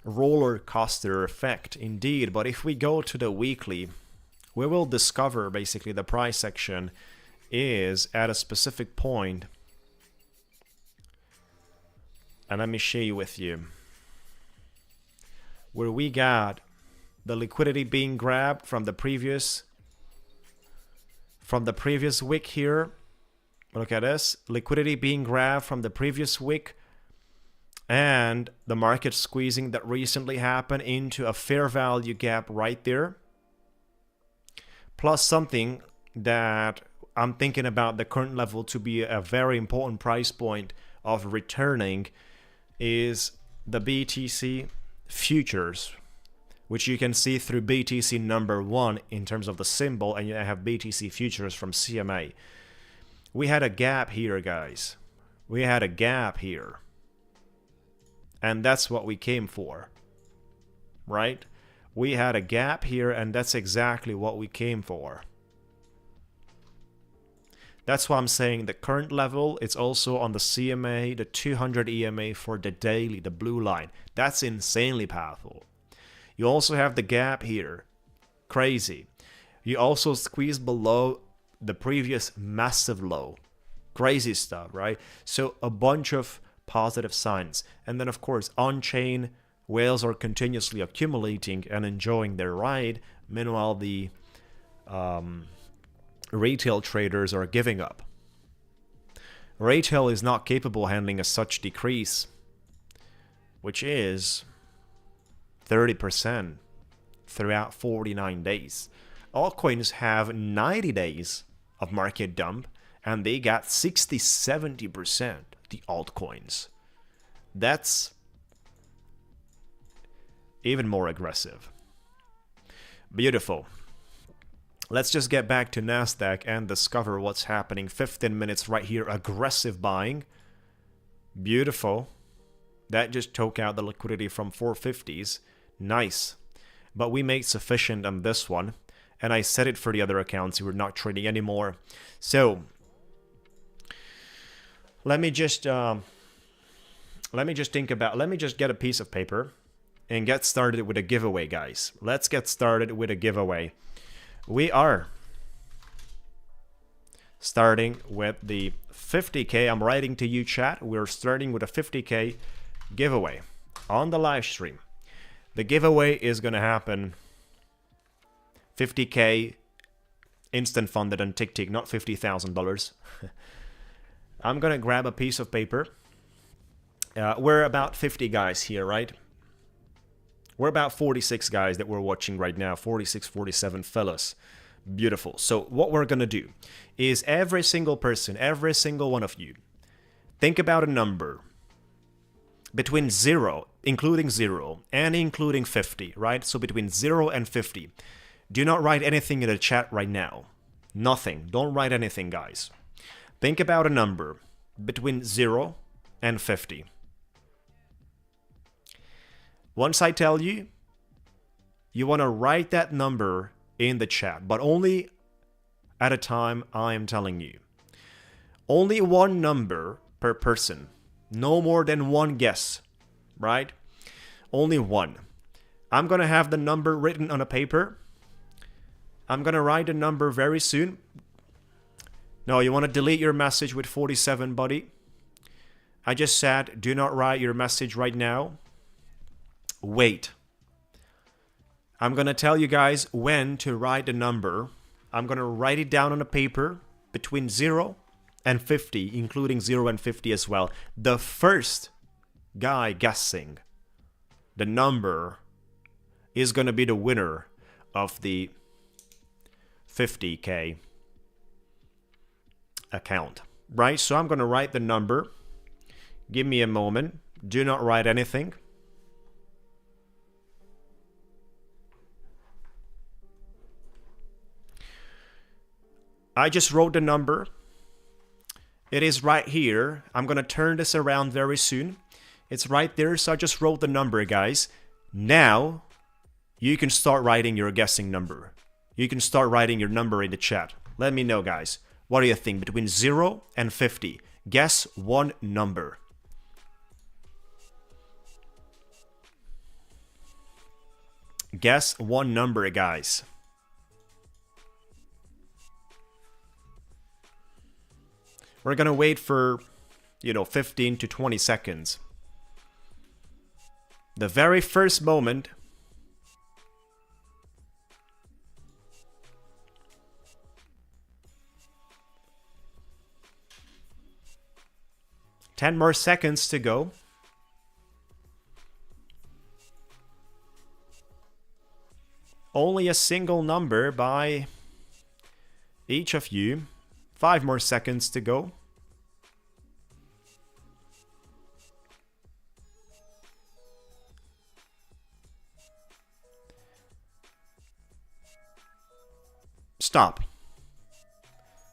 roller coaster effect indeed, but if we go to the weekly, we will discover basically the price action is at a specific point. And let me share with you where we got the liquidity being grabbed from the previous week here. Look at this, liquidity being grabbed from the previous week, and the market squeezing that recently happened into a fair value gap right there, plus something that I'm thinking about the current level to be a very important price point of returning is the BTC futures, which you can see through BTC number 1 in terms of the symbol, and you have BTC futures from CMA. We had a gap here, guys. We had a gap here. And that's what we came for, right? We had a gap here, and that's exactly what we came for. That's why I'm saying the current level, it's also on the CMA, the 200 EMA for the daily, the blue line. That's insanely powerful. You also have the gap here. Crazy. You also squeeze below the previous massive low. Crazy stuff, right? So a bunch of positive signs. And then, of course, on-chain whales are continuously accumulating and enjoying their ride. Meanwhile, the retail traders are giving up. Retail is not capable of handling a such decrease, which is 30% throughout 49 days. Altcoins have 90 days of market dump, and they got 60-70%, the altcoins. That's even more aggressive. Beautiful. Let's just get back to Nasdaq and discover what's happening. 15 minutes right here, aggressive buying. Beautiful. That just took out the liquidity from 450s. Nice. But we made sufficient on this one. And I set it for the other accounts. We're not trading anymore. So let me just get a piece of paper and get started with a giveaway, guys. Let's get started with a giveaway. We are starting with the 50K. I'm writing to you, chat. We're starting with a 50K giveaway on the live stream. The giveaway is going to happen 50K instant funded on Ticktick, not $50,000. I'm going to grab a piece of paper. We're about 50 guys here, right? We're about 46 guys that we're watching right now. 46, 47 fellas. Beautiful. So what we're going to do is every single person, every single one of you, think about a number between 0, including 0, and including 50, right? So between 0 and 50. Do not write anything in the chat right now. Nothing. Don't write anything, guys. Think about a number between 0 and 50. Once I tell you, you want to write that number in the chat, but only at a time I am telling you. Only one number per person. No more than one guess, right? Only one. I'm going to have the number written on a paper. I'm going to write the number very soon. No, you want to delete your message with 47, buddy? I just said, do not write your message right now. Wait. I'm going to tell you guys when to write the number. I'm going to write it down on a paper between 0 and 50, including 0 and 50 as well. The first guy guessing the number is going to be the winner of the 50K account, right? So I'm going to write the number. Give me a moment. Do not write anything. I just wrote the number. It is right here. I'm going to turn this around very soon. It's right there, so I just wrote the number, guys. Now, you can start writing your guessing number. You can start writing your number in the chat. Let me know, guys. What do you think? Between 0 and 50. Guess one number. Guess one number, guys. We're going to wait for, 15 to 20 seconds. The very first moment. Ten more seconds to go. Only a single number by each of you. 5 more seconds to go. Stop.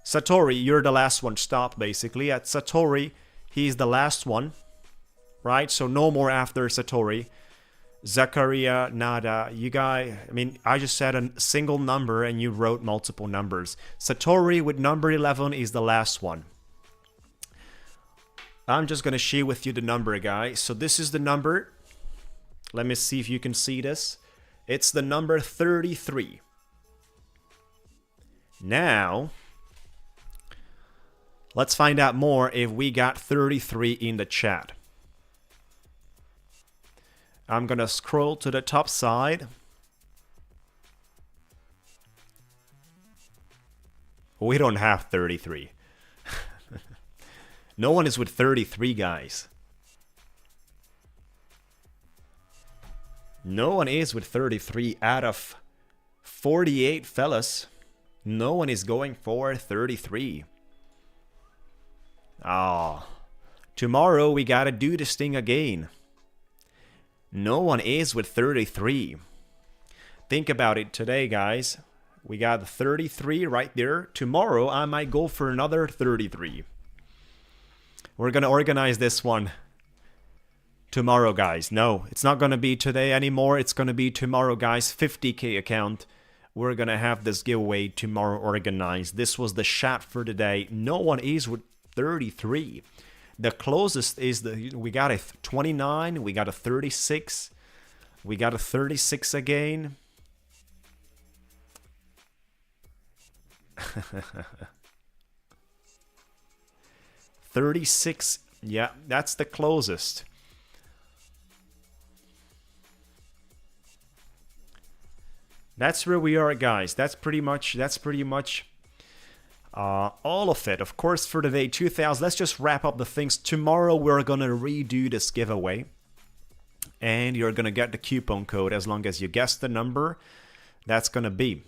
Satori, you're the last one. Stop, basically. At Satori, he's the last one. Right? So no more after Satori. Zakaria, nada. You guys, I just said a single number and you wrote multiple numbers. Satori with number 11 is the last one. I'm just going to share with you the number, guys. So this is the number. Let me see if you can see this. It's the number 33. Now, let's find out more if we got 33 in the chat. I'm going to scroll to the top side. We don't have 33. No one is with 33, guys. No one is with 33 out of 48 fellas. No one is going for 33. Ah, tomorrow we gotta do this thing again. No one is with 33. Think about it today, guys. We got 33 right there. Tomorrow I might go for another 33. We're gonna organize this one tomorrow, guys. No, it's not gonna be today anymore. It's gonna be tomorrow, guys. 50k account. We're gonna have this giveaway tomorrow organized. This was the shot for today. No one is with 33. The closest is we got a 29, we got a 36, we got a 36 again. $36, yeah, that's the closest. That's where we are, guys. That's pretty much all of it. Of course, for today 2000, let's just wrap up the things. Tomorrow we're gonna redo this giveaway, and you're gonna get the coupon code as long as you guess the number. That's gonna be,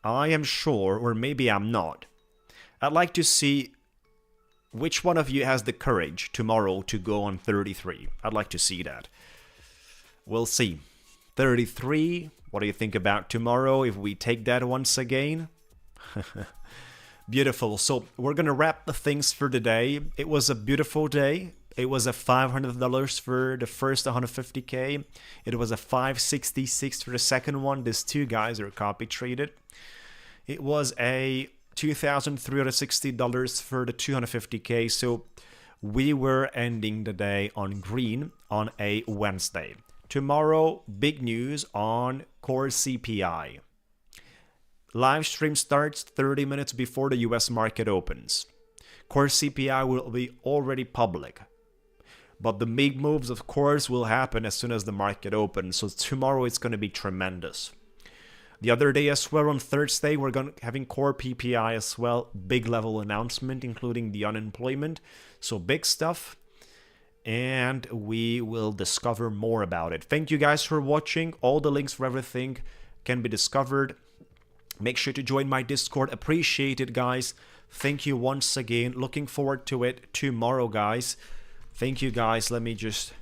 I am sure, or maybe I'm not. I'd like to see which one of you has the courage tomorrow to go on 33. I'd like to see that. We'll see. 33. What do you think about tomorrow if we take that once again? Beautiful. So we're gonna wrap the things for today. It was a beautiful day. It was a $500 for the first 150k. It was a $566 for the second one. These two guys are copy traded. It was a $2,360 for the 250k. So we were ending the day on green on a Wednesday. Tomorrow, big news on core CPI. Live stream starts 30 minutes before the US market opens. Core CPI will be already public. But the big moves, of course, will happen as soon as the market opens. So tomorrow it's going to be tremendous. The other day as well, on Thursday, we're having core PPI as well. Big level announcement, including the unemployment. So big stuff. And we will discover more about it. Thank you guys for watching. All the links for everything can be discovered. Make sure to join my Discord. Appreciate it, guys. Thank you once again. Looking forward to it tomorrow, guys. Thank you, guys. Let me just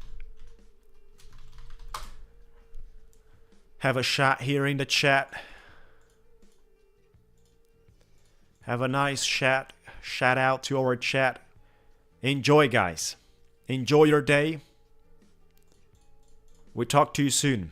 have a shot here in the chat. Have a nice shout out to our chat. Enjoy, guys. Enjoy your day. We talk to you soon.